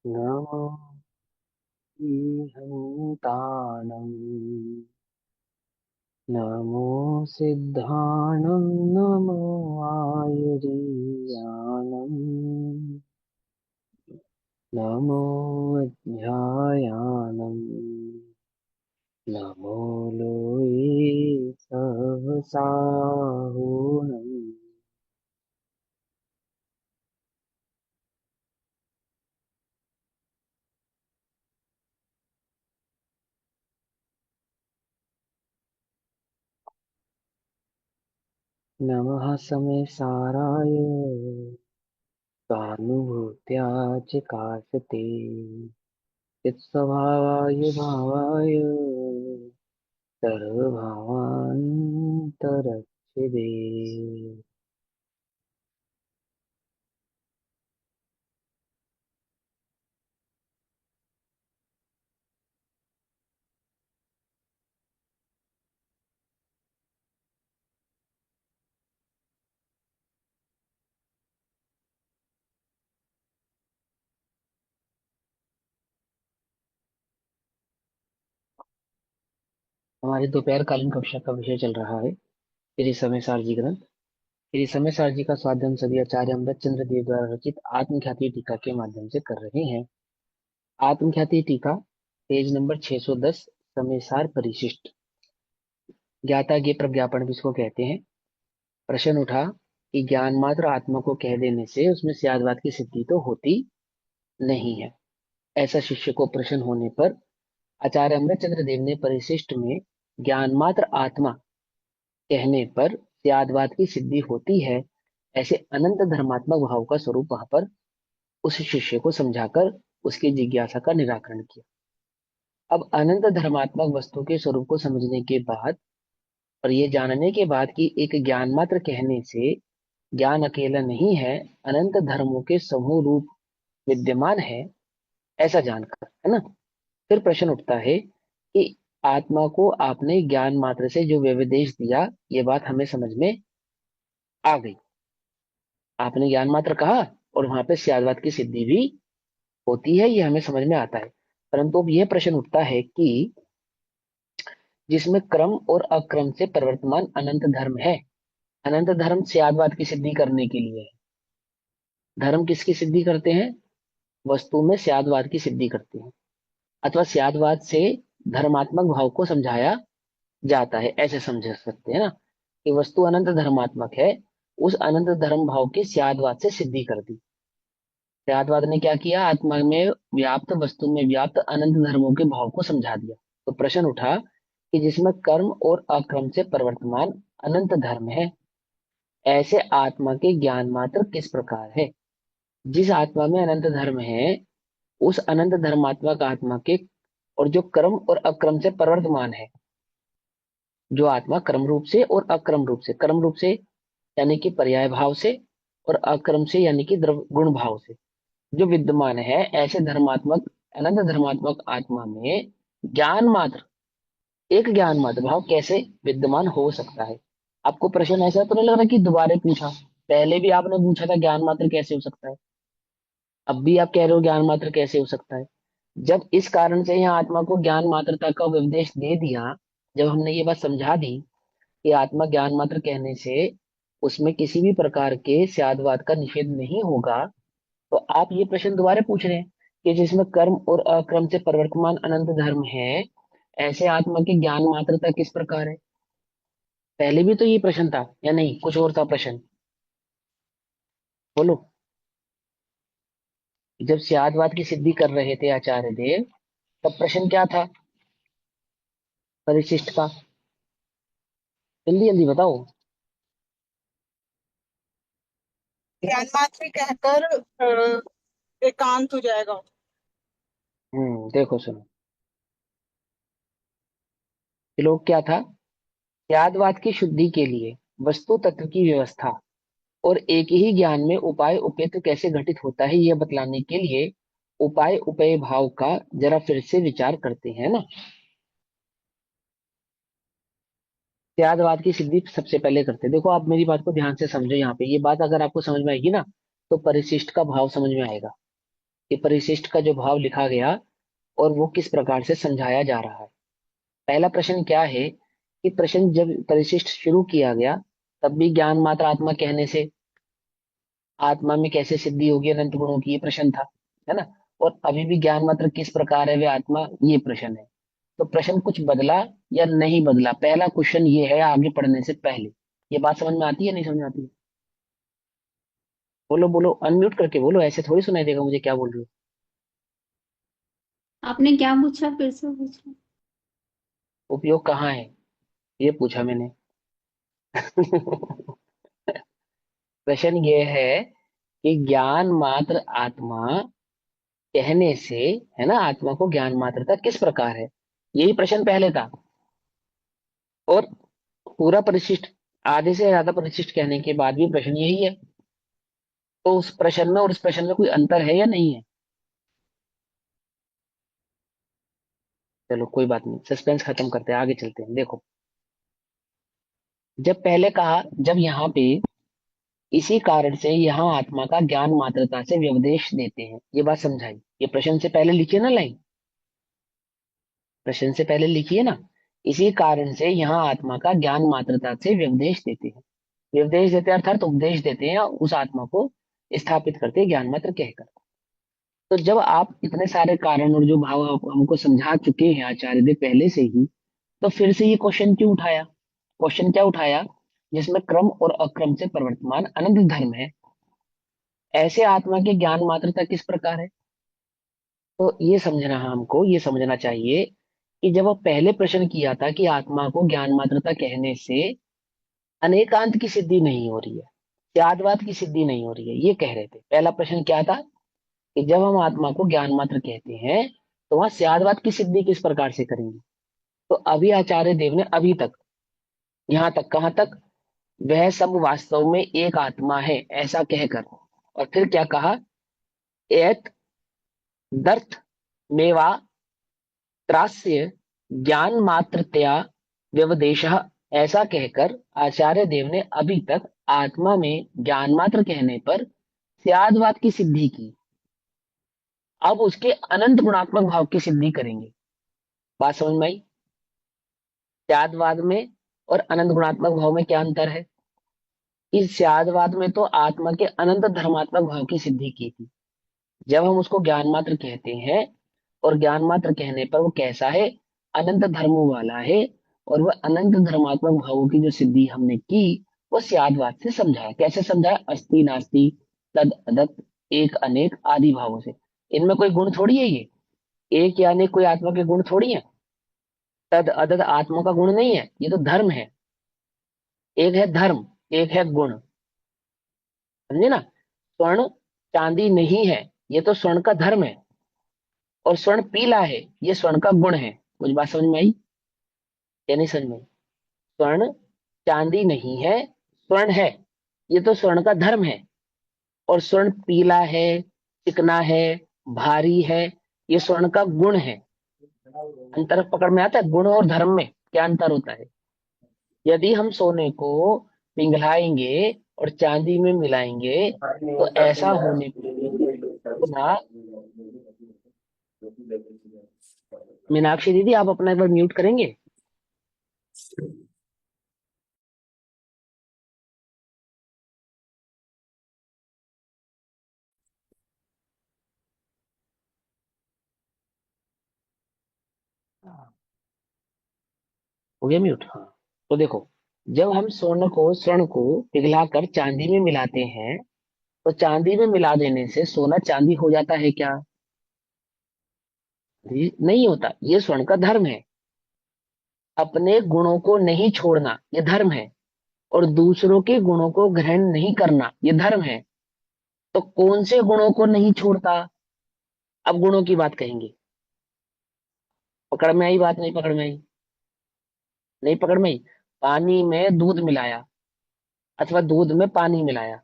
नमो हन्तानं नमो सिद्धानं नमो आयुर्यानं नमो अध्यायानं नमो लोये सहसाहुनं नमः समेसाराय स्वानुभूत्या च काशते चित्स्वभावाय भावाय सर्वभावान्तरच्छिदे। हमारी दोपहरकालीन कक्षा का विषय चल रहा है श्री समय सारजी ग्रंथ। श्री समय सारजी का स्वाध्याय हम सभी आचार्य अमृत चंद्र देव द्वारा रचित आत्मख्याति टीका के माध्यम से कर रहे हैं। आत्मख्याति टीका पेज नंबर 610, समय सार परिशिष्ट। ज्ञाता ज्ञ प्रज्ञापन किसको कहते हैं? प्रश्न उठा कि ज्ञान मात्र आत्मा को कह देने से उसमें स्यादवाद की सिद्धि तो होती नहीं है। ऐसा शिष्य को प्रश्न होने पर आचार्य अमृतचंद्र देव ने परिशिष्ट में ज्ञान मात्र आत्मा कहने पर त्यादवाद की सिद्धि होती है, ऐसे अनंत धर्मात्मक भाव का स्वरूप वहां पर उस शिष्य को समझाकर उसकी जिज्ञासा का निराकरण किया। अब अनंत धर्मात्मक वस्तु के स्वरूप को समझने के बाद और ये जानने के बाद कि एक ज्ञान मात्र कहने से ज्ञान अकेला नहीं है, अनंत धर्मों के समूह रूप विद्यमान है, ऐसा जानकर, है ना, फिर प्रश्न उठता है कि आत्मा को आपने ज्ञान मात्र से जो व्यवदेश दिया, ये बात हमें समझ में आ गई। आपने ज्ञान मात्र कहा और वहां पे स्यादवाद की सिद्धि भी होती है, ये हमें समझ में आता है। परंतु अब यह प्रश्न उठता है कि जिसमें क्रम और अक्रम से प्रवर्तमान अनंत धर्म है, अनंत धर्म स्यादवाद की सिद्धि करने के लिए है। धर्म किसकी सिद्धि करते हैं? वस्तु में स्यादवाद की सिद्धि करते हैं, अथवा स्यादवाद से धर्मात्मक भाव को समझाया जाता है, ऐसे समझ सकते हैं ना, कि वस्तु अनंत धर्मात्मक है, उस अनंत धर्म भाव की स्यादवाद से सिद्धि कर दी। त्यागवाद ने क्या किया? आत्मा में व्याप्त वस्तु में व्याप्त अनंत धर्मों के भाव को समझा दिया। तो प्रश्न उठा कि जिसमें कर्म और अकर्म से प्रवर्तमान अनंत धर्म है, ऐसे आत्मा के ज्ञान मात्र किस प्रकार है? जिस आत्मा में अनंत धर्म है, उस अनंत धर्मात्मक आत्मा के और जो कर्म और अक्रम से प्रवर्तमान है, जो आत्मा क्रम रूप से और अक्रम रूप से, क्रम रूप से यानी कि पर्याय भाव से, और अक्रम से यानी कि द्रव गुण भाव से जो विद्यमान है, ऐसे धर्मात्मक अनंत धर्मात्मक आत्मा में ज्ञान मात्र, एक ज्ञान मात्र भाव कैसे विद्यमान हो सकता है? आपको प्रश्न ऐसा तो नहीं लग रहा कि दोबारा पूछा? पहले भी आपने पूछा था ज्ञान मात्र कैसे हो सकता है, अब भी आप कह रहे हो ज्ञान मात्र कैसे हो सकता है? जब इस कारण से यहाँ आत्मा को ज्ञान मात्रता का उपदेश दे दिया, जब हमने ये बात समझा दी कि आत्मा ज्ञान मात्र कहने से उसमें किसी भी प्रकार के स्यादवाद का निषेध नहीं होगा, तो आप ये प्रश्न दोबारा पूछ रहे हैं कि जिसमें कर्म और अकर्म से प्रवर्तमान अनंत धर्म है, ऐसे आत्मा की ज्ञान मात्रता किस प्रकार है? पहले भी तो ये प्रश्न था या नहीं, कुछ और था प्रश्न? बोलो। जब स्यादवाद की सिद्धि कर रहे थे आचार्य देव, तब प्रश्न क्या था परिशिष्ट का? जल्दी जल्दी बताओ। ज्ञान मात्र कहकर एकांत हो जाएगा। देखो सुनो, ये लोग क्या था? स्यादवाद की शुद्धि के लिए वस्तु तत्व की व्यवस्था और एक ही ज्ञान में उपाय उपेय कैसे घटित होता है, यह बतलाने के लिए उपाय उपेय भाव का जरा फिर से विचार करते हैं ना। त्यागवाद की सिद्धि सबसे पहले करते हैं। देखो आप मेरी बात को ध्यान से समझो, यहाँ पे ये बात अगर आपको समझ में आएगी ना, तो परिशिष्ट का भाव समझ में आएगा। कि परिशिष्ट का जो भाव लिखा गया और वो किस प्रकार से समझाया जा रहा है। पहला प्रश्न क्या है कि प्रश्न जब परिशिष्ट शुरू किया गया तब भी ज्ञान मात्र आत्मा कहने से आत्मा में कैसे सिद्धि होगी अनंत गुणों की, ये प्रश्न था, है ना। और अभी भी ज्ञान मात्र किस प्रकार है वे आत्मा, ये प्रश्न है। तो प्रश्न कुछ बदला या नहीं बदला, पहला क्वेश्चन ये है आगे पढ़ने से पहले। ये बात समझ में आती है नहीं समझ में आती है? बोलो बोलो, अनम्यूट करके बोलो, ऐसे थोड़ी सुनाई देगा मुझे क्या बोल रही हो। आपने क्या पूछा, फिर से पूछा। उपयोग कहाँ है, ये पूछा मैंने। प्रश्न ये है कि ज्ञान मात्र आत्मा कहने से, है ना, आत्मा को ज्ञान मात्रता किस प्रकार है, यही प्रश्न पहले था। और पूरा परिशिष्ट, आधे से ज्यादा परिशिष्ट कहने के बाद भी प्रश्न यही है। तो उस प्रश्न में और उस प्रश्न में कोई अंतर है या नहीं है? चलो कोई बात नहीं, सस्पेंस खत्म करते हैं, आगे चलते हैं। देखो, जब पहले कहा, जब यहाँ पे इसी कारण से यहाँ आत्मा का ज्ञान मात्रता से व्यवदेश देते हैं, ये बात समझाई। ये प्रश्न से पहले लिखिए ना लाइन, प्रश्न से पहले लिखिए ना। इसी कारण से यहाँ आत्मा का ज्ञान मात्रता से व्यवदेश देते हैं। व्यवदेश देते हैं अर्थात उपदेश देते हैं, उस आत्मा को स्थापित करते हैं ज्ञान मात्र कहकर। तो जब आप इतने सारे कारण और जो भाव आप हमको समझा चुके हैं आचार्य देव पहले से ही, तो फिर से ये क्वेश्चन क्यों उठाया? क्वेश्चन क्या उठाया? जिसमें क्रम और अक्रम से प्रवर्तमान अनंत धर्म है, ऐसे आत्मा के ज्ञान मात्रता किस प्रकार है। तो ये समझना, हमको ये समझना चाहिए कि जब वो पहले प्रश्न किया था कि आत्मा को ज्ञान मात्रता कहने से अनेकांत की सिद्धि नहीं हो रही है, त्यादवाद की सिद्धि नहीं हो रही है, ये कह रहे थे। पहला प्रश्न क्या था कि जब हम आत्मा को ज्ञान मात्र कहते हैं तो वहां स्यादवाद की सिद्धि किस प्रकार से करेंगे। तो अभी आचार्य देव ने अभी तक, यहां तक, कहां तक, वह सब वास्तव में एक आत्मा है ऐसा कहकर, और फिर क्या कहा, एत दर्थ मेवा त्रास्य ज्ञान मात्रतया व्यवदेश, ऐसा कहकर आचार्य देव ने अभी तक आत्मा में ज्ञान मात्र कहने पर स्यादवाद की सिद्धि की। अब उसके अनंत गुणात्मक भाव की सिद्धि करेंगे। बात समझ में आई? स्यादवाद में और अनंत गुणात्मक भाव में क्या अंतर है? इस स्यादवाद में तो आत्मा के अनंत धर्मात्मक भाव की सिद्धि की थी। जब हम उसको ज्ञान मात्र कहते हैं, और ज्ञान मात्र कहने पर वो कैसा है, अनंत धर्मों वाला है, और वह अनंत धर्मात्मक भावों की जो सिद्धि हमने की, वो स्यादवाद से समझाया। कैसे समझाया? अस्ति नास्ति तद अदत एक अनेक आदि भावों से। इनमें कोई गुण थोड़ी है ये, एक या अनेक कोई आत्मा के गुण थोड़ी है। तद अदत आत्मा का गुण नहीं है, ये तो धर्म है। एक है धर्म, एक है गुण, समझे ना। स्वर्ण चांदी नहीं है, ये तो स्वर्ण का धर्म है। और स्वर्ण पीला है, ये स्वर्ण का गुण है। कुछ बात समझ में आई या नहीं समझ में आई? स्वर्ण चांदी नहीं है, स्वर्ण है, ये तो स्वर्ण का धर्म है। और स्वर्ण पीला है, चिकना है, भारी है, ये स्वर्ण का गुण है। अंतर पकड़ में आता है? गुण और धर्म में क्या अंतर होता है? यदि हम सोने को पिघलाएंगे और चांदी में मिलाएंगे तो ऐसा होने पर भी ना। मीनाक्षी दीदी, आप अपना एक बार म्यूट करेंगे? हो गया म्यूट, हाँ। तो देखो, जब हम स्वर्ण को पिघलाकर चांदी में मिलाते हैं, तो चांदी में मिला देने से सोना चांदी हो जाता है क्या? नहीं होता। ये स्वर्ण का धर्म है। अपने गुणों को नहीं छोड़ना, ये धर्म है। और दूसरों के गुणों को ग्रहण नहीं करना, ये धर्म है। तो कौन से गुणों को नहीं छोड़ता? अब गुणों की बात कहेंगे। पकड़ में आई बात, नहीं पकड़ में आई? नहीं पकड़ में आई। पानी में दूध मिलाया, अथवा दूध में पानी मिलाया,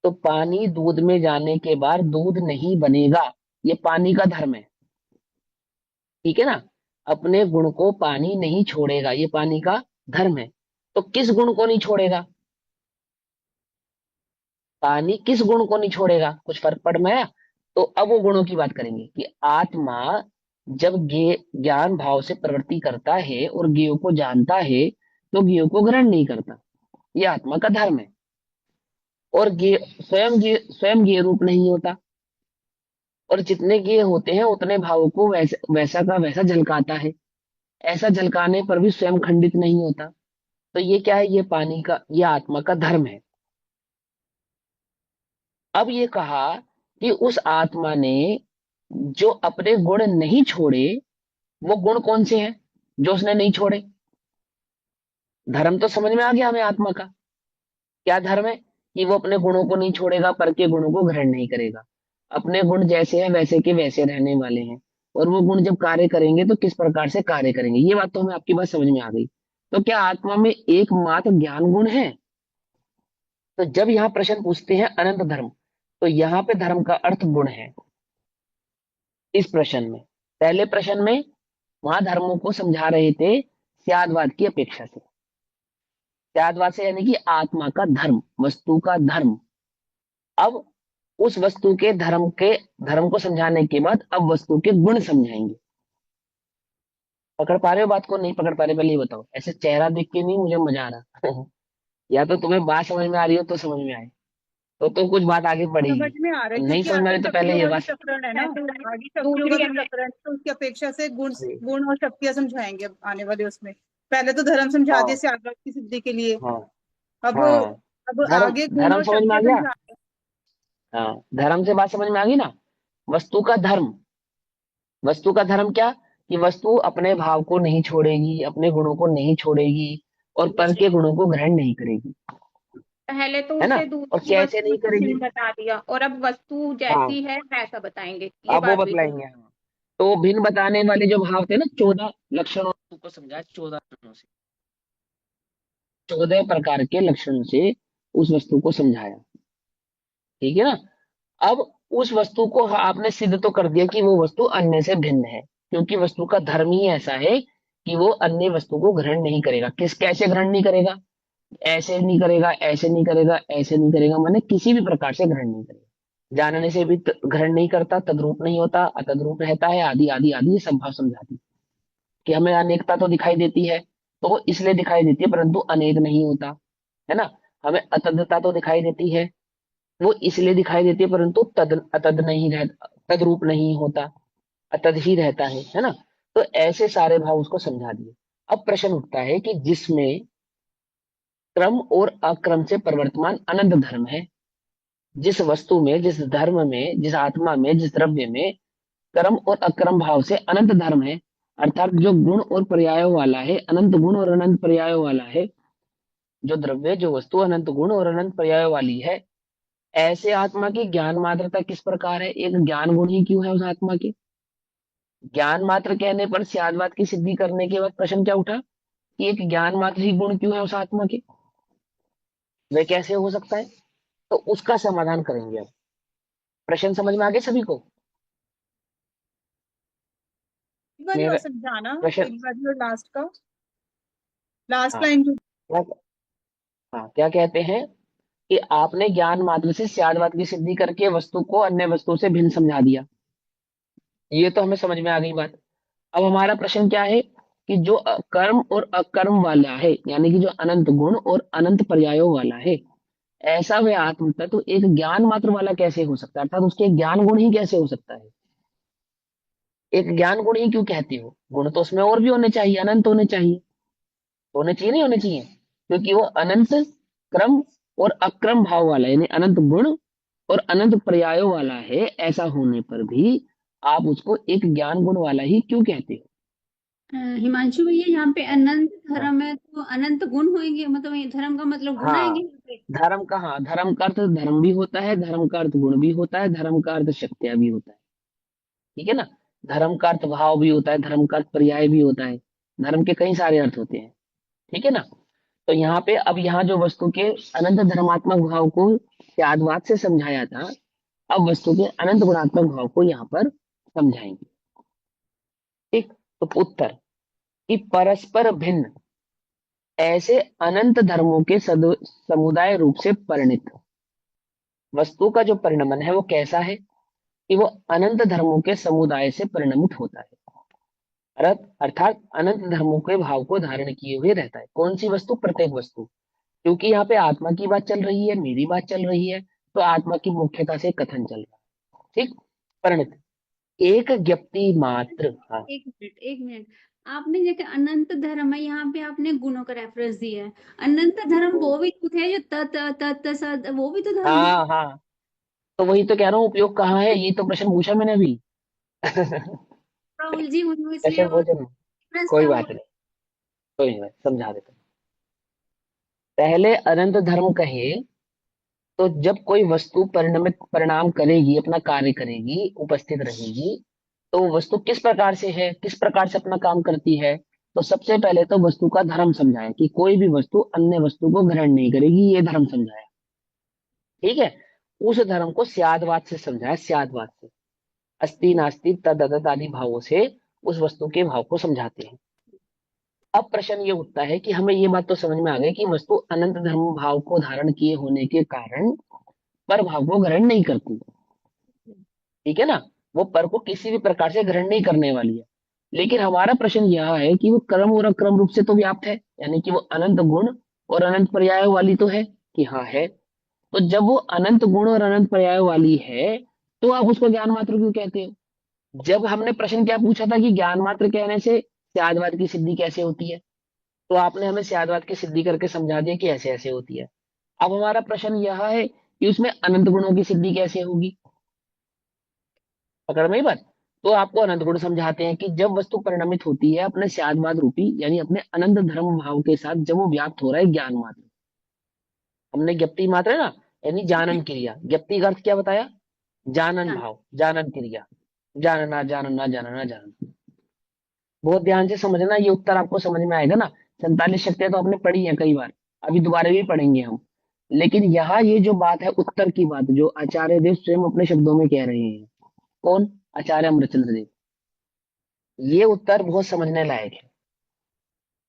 तो पानी दूध में जाने के बाद दूध नहीं बनेगा, ये पानी का धर्म है। ठीक है ना। अपने गुण को पानी नहीं छोड़ेगा, ये पानी का धर्म है। तो किस गुण को नहीं छोड़ेगा? पानी किस गुण को नहीं छोड़ेगा? कुछ फर्क पड़ में आया? तो अब वो गुणों की बात करेंगे कि आत्मा जब ज्ञान भाव से प्रवृत्ति करता है और ज्ञेय को जानता है तो ज्ञेय को ग्रहण नहीं करता। ये आत्मा का धर्म है। और ज्ञेय स्वयं ज्ञेय रूप नहीं होता, और जितने ज्ञेय होते हैं उतने भावों को वैसा का वैसा झलकाता है। ऐसा झलकाने पर भी स्वयं खंडित नहीं होता। तो ये क्या है? ये पानी का, ये आत्मा का धर्म है। अब ये कहा कि उस आत्मा ने जो अपने गुण नहीं छोड़े, वो गुण कौन से हैं जो उसने नहीं छोड़े? धर्म तो समझ में आ गया हमें आत्मा का। क्या धर्म है? कि वो अपने गुणों को नहीं छोड़ेगा, पर के गुणों को ग्रहण नहीं करेगा। अपने गुण जैसे हैं वैसे के वैसे रहने वाले हैं। और वो गुण जब कार्य करेंगे तो किस प्रकार से कार्य करेंगे, ये बात तो हमें आपकी बात समझ में आ गई। तो क्या आत्मा में एकमात्र ज्ञान गुण है? तो जब यहाँ प्रश्न पूछते हैं अनंत धर्म, तो यहाँ पे धर्म का अर्थ गुण है। इस प्रश्न में, पहले प्रश्न में वहां धर्मों को समझा रहे थे स्यादवाद की अपेक्षा से। स्यादवाद से यानी कि आत्मा का धर्म, वस्तु का धर्म। अब उस वस्तु के धर्म को समझाने के बाद अब वस्तु के गुण समझाएंगे। पकड़ पा रहे हो बात को? नहीं पकड़ पा रहे? पहले ये बताओ। ऐसे चेहरा देख के नहीं मुझे मजा आ रहा या तो तुम्हें बात समझ में आ रही हो तो समझ में आए, तो कुछ बात आगे समझ बढ़ेगी। में आ रहा है, नहीं क्योंकि समझ में आ आगे रही तो पहले शक्तियों ये का भी बात। प्रकरण है ना। आगे शक्तियों का भी प्रकरण है, तो उसकी अपेक्षा से गुण गुण और शक्तियां समझाएंगे अब आने वाले उसमें। पहले तो धर्म समझा दिए हाँ सियादवाद की सिद्धि के लिए। हाँ अब हाँ। अब धर्म, आगे गुण धर्म और समझ में आ शक्तियां गया। समझा। हाँ, धर्म से बात समझ में आ गई ना। वस्तु का धर्म, वस्तु का धर्म क्या? कि वस्तु अपने भाव को नहीं छोड़ेगी, अपने गुणों को नहीं छोड़ेगी, और पर के गुणों को ग्रहण नहीं करेगी। पहले तो है ना? उसे और दूसरी कैसे वस्तु नहीं से करेगी? भिन्न बता दिया, और अब वस्तु हाँ, जैसी है वैसा बताएंगे, ये अब वो बात हुई थी। बतलाएंगे हम। तो भिन्न बताने वाले जो भाव थे ना, 14 लक्षणों को समझा, 14 लक्षणों से, 14 प्रकार के लक्षणों से उस वस्तु को समझाया। ठीक है ना? अब उस वस्तु को आपने सिद्ध तो कर दिया कि वो वस्तु अन्य से भिन्न है, क्योंकि वस्तु का धर्म ही ऐसा है कि वो अन्य वस्तु को ग्रहण नहीं करेगा। कैसे ग्रहण नहीं करेगा? ऐसे नहीं करेगा, ऐसे नहीं करेगा, ऐसे नहीं करेगा, माने किसी भी प्रकार से ग्रहण नहीं करेगा। जानने से भी ग्रहण नहीं करता, तद्रूप नहीं होता, अतद्रूप रहता है, आदि आदि आदि, ये सब भाव समझाती कि हमें अनेकता तो दिखाई देती है, तो वो इसलिए दिखाई देती है परंतु अनेक नहीं होता। है ना? हमें अतद्धता तो दिखाई देती है, वो इसलिए दिखाई देती है परंतु अतद नहीं रहता, तद्रूप नहीं होता, अतद ही रहता है ना? तो ऐसे सारे भाव उसको समझा दिए। अब प्रश्न उठता है कि जिसमें क्रम और अक्रम से प्रवर्तमान अनंत धर्म है, जिस वस्तु में, जिस धर्म में, जिस आत्मा में, जिस द्रव्य में क्रम और अक्रम भाव से अनंत धर्म है, अर्थात जो गुण और पर्यायों वाला है, अनंत गुण और अनंत पर्यायों वाला है, जो द्रव्य, जो वस्तु अनंत गुण और अनंत पर्यायों वाली है, ऐसे आत्मा की ज्ञान मात्रता किस प्रकार है? एक ज्ञान गुण ही क्यों है उस आत्मा के? ज्ञान मात्र कहने पर स्यादवाद की सिद्धि करने के बाद प्रश्न क्या उठा कि एक ज्ञान मात्र ही गुण क्यों है उस आत्मा के? वह कैसे हो सकता है? तो उसका समाधान करेंगे अब। प्रश्न समझ में आ गए सभी को? एक बार मेरा और समझाना, प्रश्न, एक बार और लास्ट का, लास्ट हाँ लाइन जो। क्या, हाँ क्या कहते हैं कि आपने ज्ञान मात्र से स्यादवाद की सिद्धि करके वस्तु को अन्य वस्तु से भिन्न समझा दिया। ये तो हमें समझ में आ गई बात। अब हमारा प्रश्न क्या है कि जो कर्म और अकर्म वाला है, यानी कि जो अनंत गुण और अनंत पर्यायों वाला है, ऐसा वह आत्म तत्व एक ज्ञान मात्र वाला कैसे हो सकता है? अर्थात उसके ज्ञान गुण ही कैसे हो सकता है? एक ज्ञान गुण ही क्यों कहते हो? गुण तो उसमें और भी होने चाहिए, अनंत होने चाहिए। होने चाहिए नहीं होने चाहिए? क्योंकि वो अनंत क्रम और अक्रम भाव वाला है, यानी अनंत गुण और अनंत पर्यायों वाला है। ऐसा होने पर भी आप उसको एक ज्ञान गुण वाला ही क्यों कहते हो? हिमांशु भैया, यहाँ पे अनंत हाँ धर्म है तो अनंत गुण होंगे, मतलब ये धर्म का मतलब गुण आएंगे हाँ, यहाँ पे। धर्म का, हाँ, धर्म का अर्थ धर्म भी होता है, धर्म का अर्थ गुण भी होता है, धर्म का अर्थ शक्तियां भी होता है। ठीक है ना? धर्म का अर्थ भाव भी होता है, धर्म का अर्थ पर्याय भी होता है। धर्म के कई सारे अर्थ होते हैं। ठीक है ना? तो यहाँ पे अब यहाँ जो वस्तु के अनंत धर्मात्मक भाव को त्यागवाद से समझाया था, अब वस्तु के अनंत गुणात्मक भाव को यहाँ पर समझाएंगे। ठीक, तो उत्तर कि परस्पर भिन्न ऐसे अनंत धर्मों के समुदाय रूप से परिणित वस्तु का जो परिणमन है वो कैसा है? कि वो अनंत धर्मों के समुदाय से परिणमित होता है। अर्थात अनंत धर्मों के भाव को धारण किए हुए रहता है। कौन सी वस्तु? प्रत्येक वस्तु। क्योंकि यहाँ पे आत्मा की बात चल रही है, मेरी बात चल रही है, तो आत्मा की मुख्यता से कथन चल रहा है। ठीक। परिणत, एक ज्ञप्ति मात्र। हाँ, एक मिनट। आपने जैसे अनंत धर्म है, यहाँ पे आपने गुणों का रेफरेंस दिया है। अनंत धर्म वो भी तो है जो तत तत सत, वो भी तो धर्म है। हाँ, हाँ, तो वही तो कह रहा हूँ, उपयोग कहाँ है? ये तो प्रश्न पूछा मैंने अभी। थोड़ा उलझी हुई हूँ, इसलिए प्रश्न वो पूछा ना। रेफरेंस कोई क्या बात हुआ। नहीं, कोई नहीं, समझा देता हूँ। पहले अनंत धर्म कहे तो जब कोई वस्तु परिणमित परिणाम करेगी, अपना कार्य करेगी, उपस्थित रहेगी, तो वो वस्तु किस प्रकार से है, किस प्रकार से अपना काम करती है। तो सबसे पहले तो वस्तु का धर्म समझाया कि कोई भी वस्तु अन्य वस्तु को ग्रहण नहीं करेगी, ये धर्म समझाया। ठीक है। उस धर्म को स्यादवाद से समझाया, स्यादवाद से। अस्ति नास्ति तद अदत आदि भावों से उस वस्तु के भाव को समझाते हैं। अब प्रश्न ये उठता है कि हमें ये बात तो समझ में आ गई कि वस्तु अनंत धर्म भाव को धारण किए होने के कारण पर भाव को ग्रहण नहीं करती। ठीक है ना। वो पर को किसी भी प्रकार से ग्रहण नहीं करने वाली है। लेकिन हमारा प्रश्न यह है कि वो क्रम और अक्रम रूप से तो व्याप्त है, यानी कि वो अनंत गुण और अनंत पर्याय वाली तो है, कि हाँ है। तो जब वो अनंत गुण और अनंत पर्याय वाली है, तो आप उसको ज्ञान मात्र क्यों कहते हो? जब हमने प्रश्न क्या पूछा था कि ज्ञान मात्र कहने से स्यादवाद की सिद्धि कैसे होती है, तो आपने हमें स्यादवाद की सिद्धि करके समझा दिया कि ऐसे ऐसे होती है। अब हमारा प्रश्न यह है कि उसमें अनंत गुणों की सिद्धि कैसे होगी? पकड़ में ही बात। तो आपको अनंत गुण समझाते हैं कि जब वस्तु परिणमित होती है अपने स्यादवाद रूपी, यानी अपने अनंत धर्म भाव के साथ, जब वो व्याप्त हो रहा है ज्ञान मात्र। हमने ज्ञप्ति मात्र है ना, यानी जानन क्रिया। ज्ञप्ति का अर्थ क्या बताया? जानन भाव, जानन क्रिया। जानना, जानना, जानना, जानना। बहुत ध्यान से समझना, ये उत्तर आपको समझ में आएगा ना। 47 शक्तियां तो आपने पढ़ी है कई बार, अभी दोबारा भी पढ़ेंगे हम। लेकिन यहाँ ये जो बात है, उत्तर की बात, जो आचार्य देव स्वयं अपने शब्दों में कह रहे हैं। कौन? आचार्य अमृतचंद्र देव। ये उत्तर बहुत समझने लायक है।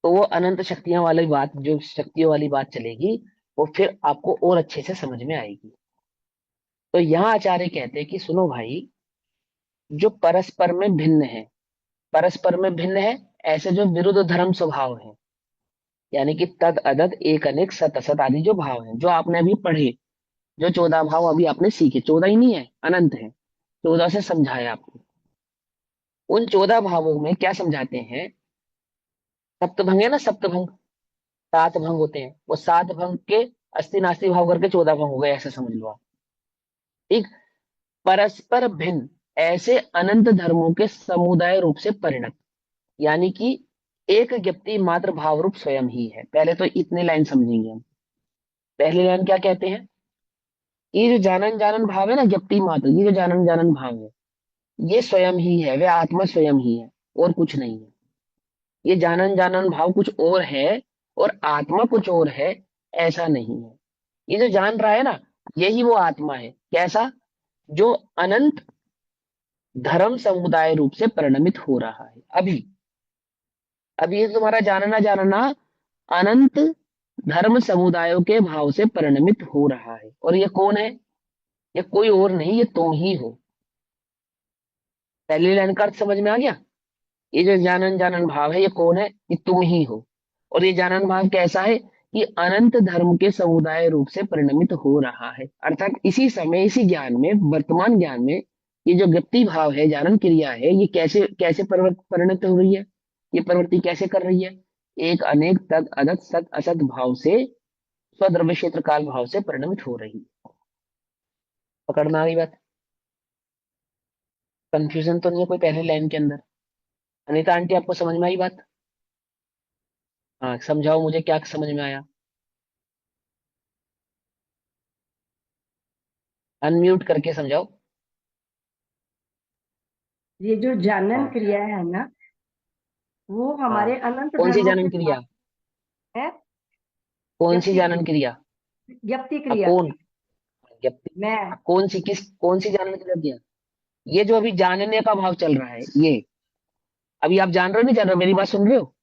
तो वो अनंत शक्तियां वाली बात, जो शक्तियों वाली बात चलेगी, वो फिर आपको और अच्छे से समझ में आएगी। तो यहाँ आचार्य कहते हैं कि सुनो भाई, जो परस्पर में भिन्न है, परस्पर में भिन्न है, ऐसे जो विरुद्ध धर्म स्वभाव है, यानी कि तद अदत एक अनेक सत असत आदि जो भाव हैं, जो आपने अभी पढ़े, जो 14 भाव अभी आपने सीखे, 14 ही नहीं है, अनंत है, 14 से समझाया आपको। उन 14 भावों में क्या समझाते हैं? सप्तभंग है ना, सप्तभंग, 7 भंग होते हैं, वो 7 भंग के अस्थि नास्ति भाव करके 14 भंग हो गए, ऐसा समझ लो आप। ठीक। परस्पर भिन्न ऐसे अनंत धर्मों के समुदाय रूप से परिणत, यानी कि एक ज्ञप्ति मात्र भाव रूप स्वयं ही है। पहले तो इतनी लाइन समझेंगे हम। पहली लाइन क्या कहते हैं? ये जो जानन जानन भाव है ना, ज्ञप्ति मात्र, ये जो जानन जानन भाव है, ये स्वयं ही है, वे आत्मा स्वयं ही है, और कुछ नहीं है। ये जानन जानन भाव कुछ और है और आत्मा कुछ और है, ऐसा नहीं है। ये जो जान रहा है ना, यही वो आत्मा है। कैसा? जो अनंत धर्म समुदाय रूप से परिणमित हो रहा है अभी। अभी ये तुम्हारा जानना जानना अनंत धर्म समुदायों के भाव से परिणमित हो रहा है। और ये कौन है? ये कोई और नहीं, ये तुम ही हो। पहली लाइन का अर्थ समझ में आ गया? ये जो जानन जानन भाव है, ये कौन है? ये तुम ही हो। और ये जानन भाव कैसा है? कि अनंत धर्म के समुदाय रूप से परिणमित हो रहा है। अर्थात इसी समय, इसी ज्ञान में, वर्तमान ज्ञान में, ये जो व्यक्ति भाव है, जानन क्रिया है, ये कैसे कैसे परिणत हो रही है? ये प्रवृत्ति कैसे कर रही है? एक अनेक तद अदत सत असत भाव से, स्वद्रव्य क्षेत्र काल भाव से परिणमित हो रही है। पकड़ना आ गई बात? कंफ्यूजन तो नहीं है कोई पहली लाइन के अंदर? अनिता आंटी, आपको समझ में आई बात? हाँ, समझाओ मुझे, क्या समझ में आया? अनम्यूट करके समझाओ। ये जो जानन हाँ, क्रिया है ना, वो हाँ। हमारे अनंत कौन सी धर्मों के जानन साथ क्रिया? है। कौन सी ज्ञप्ति जानन क्रिया? ज्ञप्ति हाँ, क्रिया। कौन? ज्ञप्ति। मैं। कौन सी, किस, कौन सी जानन क्रिया? ये जो अभी जानने का भाव चल रहा है, ये अभी आप जान रहे हो, नहीं जान रहे हो? मेरी बात सुन रहे हो?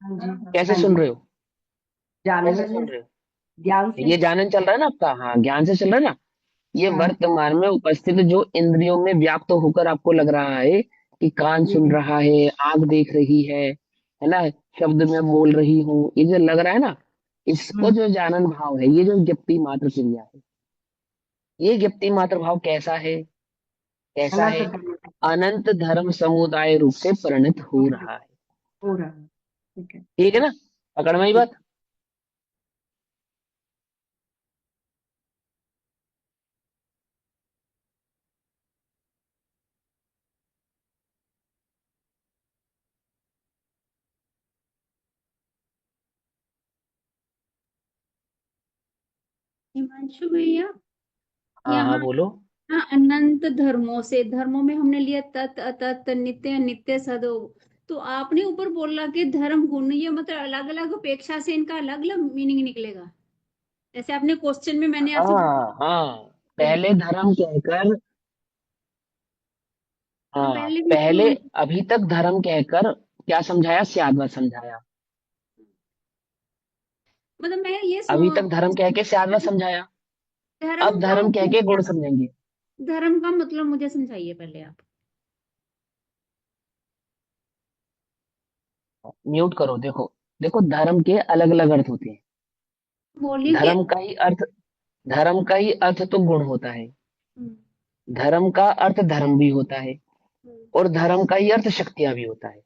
हाँ जी। कैसे हाँ सुन जी। रहे हो? कैसे जानने सुन में रहे हो? ज्ञान से। ये जानन चल रहा है ना आपका, हाँ, ज्ञान से चल रहा है ना। ये हाँ वर्तमान में उपस्थित जो इंद्रियों में व्याप्त होकर आपको लग रहा है कि कान सुन जी रहा है, आंख देख रही है ना, शब्द में बोल रही हूँ, ये जो लग रहा है ना, इसको हम्म जो जानन भाव है, ये जो ज्ञप्ति मात्र क्रिया है, ये ज्ञप्ति मात्र भाव कैसा है? कैसा अनंत है? धर्म अनंत धर्म समुदाय रूप से परिणत हो रहा है। हो रहा है। ठीक है। ठीक है ना? पकड़ में आई ठीक। बात? हिमांशु भैया, हाँ हाँ यहाँ बोलो। हाँ, अनंत धर्मों से, धर्मों में हमने लिया तत् अतत् नित्य अनित्य सदो। तो आपने ऊपर बोला कि धर्म गुण, ये मतलब अलग अलग अपेक्षा से इनका अलग अलग मीनिंग निकलेगा। जैसे आपने क्वेश्चन में मैंने आपसे हाँ हाँ, पहले धर्म कहकर, हाँ, हाँ पहले पहले, विष्णु, अभी तक धर्म कहकर क्या समझाया? स्याद्वत समझाया। मतलब मैं ये अभी तक धर्म कह के स्याद्वत समझाया, अब धर्म का धर्म कह मतलब के क्या? गुण समझेंगे। धर्म का मतलब मुझे समझाइए पहले आप। म्यूट करो। देखो, देखो धर्म के अलग अलग अर्थ होते हैं। बोलिए कि धर्म का ही अर्थ, धर्म का ही अर्थ तो गुण होता है। हम्म, धर्म का अर्थ धर्म भी होता है, हम्म, और धर्म का ही अर्थ शक्तियां भी होता है।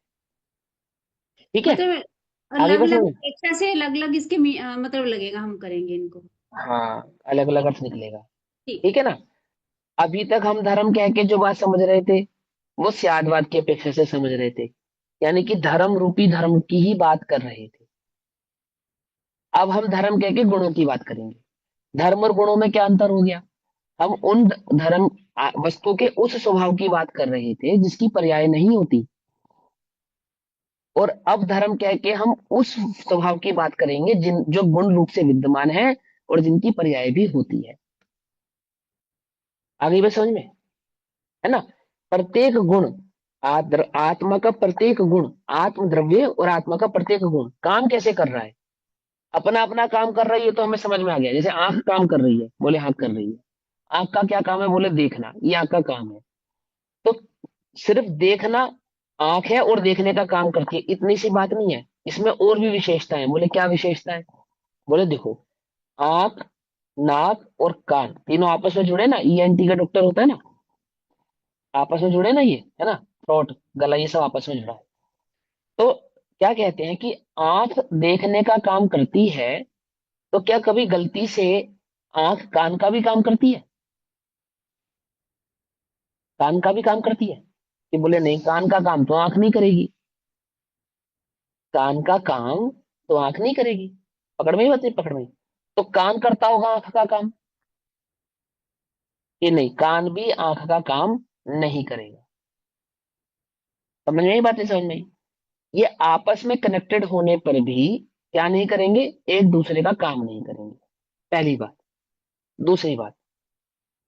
ठीक है? मतलब आगे अलग बढ़ अलग समझ में? अपेक्षा से अलग अलग इसके मतलब लगेगा, हम करेंगे इनको। हाँ, अलग अलग अर्थ निकलेगा। ठीक। ठीक है ना? अभी तक हम धर्म कह के जो बात समझ रहे थे, वो स्यादवाद की अपेक्षा से समझ रहे थे, यानी कि धर्म रूपी धर्म की ही बात कर रहे थे। अब हम धर्म कह के गुणों की बात करेंगे। धर्म और गुणों में क्या अंतर हो गया? हम उन धर्म वस्तु के उस स्वभाव की बात कर रहे थे जिसकी पर्याय नहीं होती, और अब धर्म कह के हम उस स्वभाव की बात करेंगे जिन जो गुण रूप से विद्यमान है और जिनकी पर्याय भी होती है। आगे बात समझ में? है ना? प्रत्येक गुण, आत्मा का प्रत्येक गुण, आत्म द्रव्य और आत्मा का प्रत्येक गुण काम कैसे कर रहा है? अपना अपना काम कर रही है, तो हमें समझ में आ गया। जैसे आंख काम कर रही है, बोले हाँ कर रही है। आंख का क्या काम है? बोले देखना, ये आंख का काम है। तो सिर्फ देखना आंख है और देखने का काम करती है, इतनी सी बात नहीं है, इसमें और भी विशेषताएं। बोले क्या विशेषता है? बोले देखो, आंख, नाक और कान तीनों आपस में जुड़े ना, ईएनटी का डॉक्टर होता है ना, आपस में जुड़े ना, ये है ना, थ्रोट, गला, ये सब आपस में जुड़ा है। तो क्या कहते हैं कि आंख देखने का काम करती है, तो क्या कभी गलती से आंख कान का भी काम करती है? कान का भी काम करती है? कि बोले नहीं, कान का काम तो आंख नहीं करेगी, कान का काम तो आंख नहीं करेगी। पकड़ में ही बात है, पकड़ में ही। तो कान करता होगा आंख का काम? कि नहीं, कान भी आंख का काम नहीं करेगा। समझ में ही बात है, समझ में ही? ये आपस में कनेक्टेड होने पर भी क्या नहीं करेंगे? एक दूसरे का काम नहीं करेंगे। पहली बात। दूसरी बात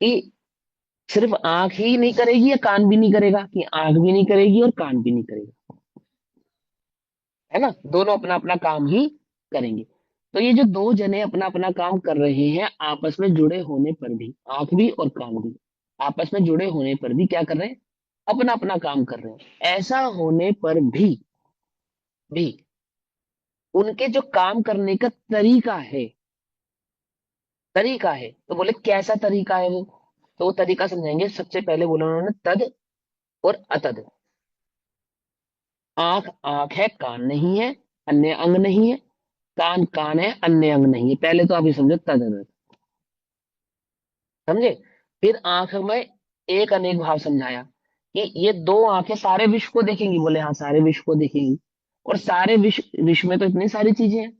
कि सिर्फ आंख ही नहीं करेगी या कान भी नहीं करेगा, कि आंख भी नहीं करेगी और कान भी नहीं करेगा, है ना, दोनों अपना अपना काम ही करेंगे। तो ये जो दो जने अपना अपना काम कर रहे हैं, आपस में जुड़े होने पर भी, आंख भी और कान भी आपस में जुड़े होने पर भी क्या कर रहे हैं? अपना अपना काम कर रहे हैं। ऐसा होने पर भी उनके जो काम करने का तरीका है, तो बोले कैसा तरीका है वो? तो वो तरीका समझेंगे। सबसे पहले बोला उन्होंने तद और अतद। आंख आंख है, कान नहीं है, अन्य अंग नहीं है। कान कान है, अन्य अंग नहीं है। पहले तो आप ये समझो तद अतद। समझे? फिर आंख में एक अनेक भाव समझाया कि ये दो आंखें सारे विश्व को देखेंगी। बोले हाँ, सारे विश्व को देखेंगी। और सारे विश्व में तो इतनी सारी चीजें हैं,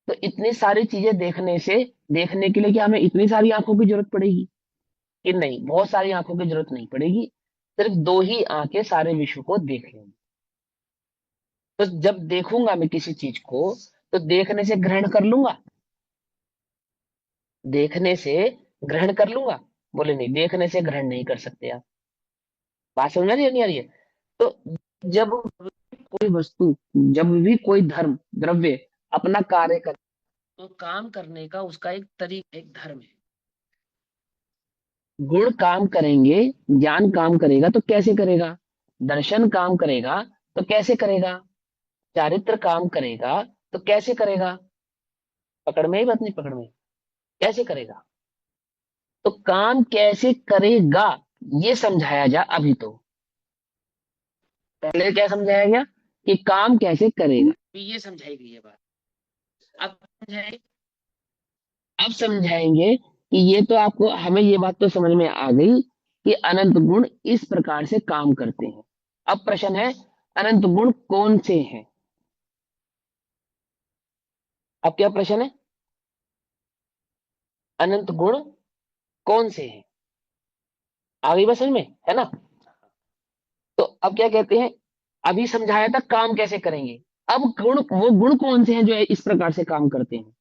तो इतनी सारी चीजें देखने के लिए क्या हमें इतनी सारी आंखों की जरूरत पड़ेगी? कि नहीं, बहुत सारी आंखों की जरूरत नहीं पड़ेगी। सिर्फ दो ही आंखें सारे विश्व को देख लेंगी। तो जब देखूंगा मैं किसी चीज को, तो देखने से ग्रहण कर लूंगा, देखने से ग्रहण कर लूंगा। बोले नहीं, देखने से ग्रहण नहीं कर सकते आप। बात समझ रही है नहीं आ रही है? तो जब कोई वस्तु, जब भी कोई धर्म द्रव्य अपना कार्य कर, तो काम करने का उसका एक तरीका, एक धर्म है। गुण काम करेंगे, ज्ञान काम करेगा तो कैसे करेगा, दर्शन काम करेगा तो कैसे करेगा, चारित्र काम करेगा तो कैसे करेगा, पकड़ में ही बात नहीं, पकड़ में, कैसे करेगा, तो काम कैसे करेगा ये समझाया जा अभी। तो पहले क्या समझाया गया कि काम कैसे करेगा, अभी ये समझाई गई है बात। अब समझाएंगे, अब समझाएंगे कि ये तो आपको, हमें ये बात तो समझ में आ गई कि अनंत गुण इस प्रकार से काम करते हैं। अब प्रश्न है अनंत गुण कौन से हैं। अब क्या प्रश्न है, अनंत गुण कौन से हैं, आ गई बात समझ में, है ना। तो अब क्या कहते हैं, अभी समझाया था काम कैसे करेंगे, अब गुण, वो गुण कौन से हैं जो इस प्रकार से काम करते हैं।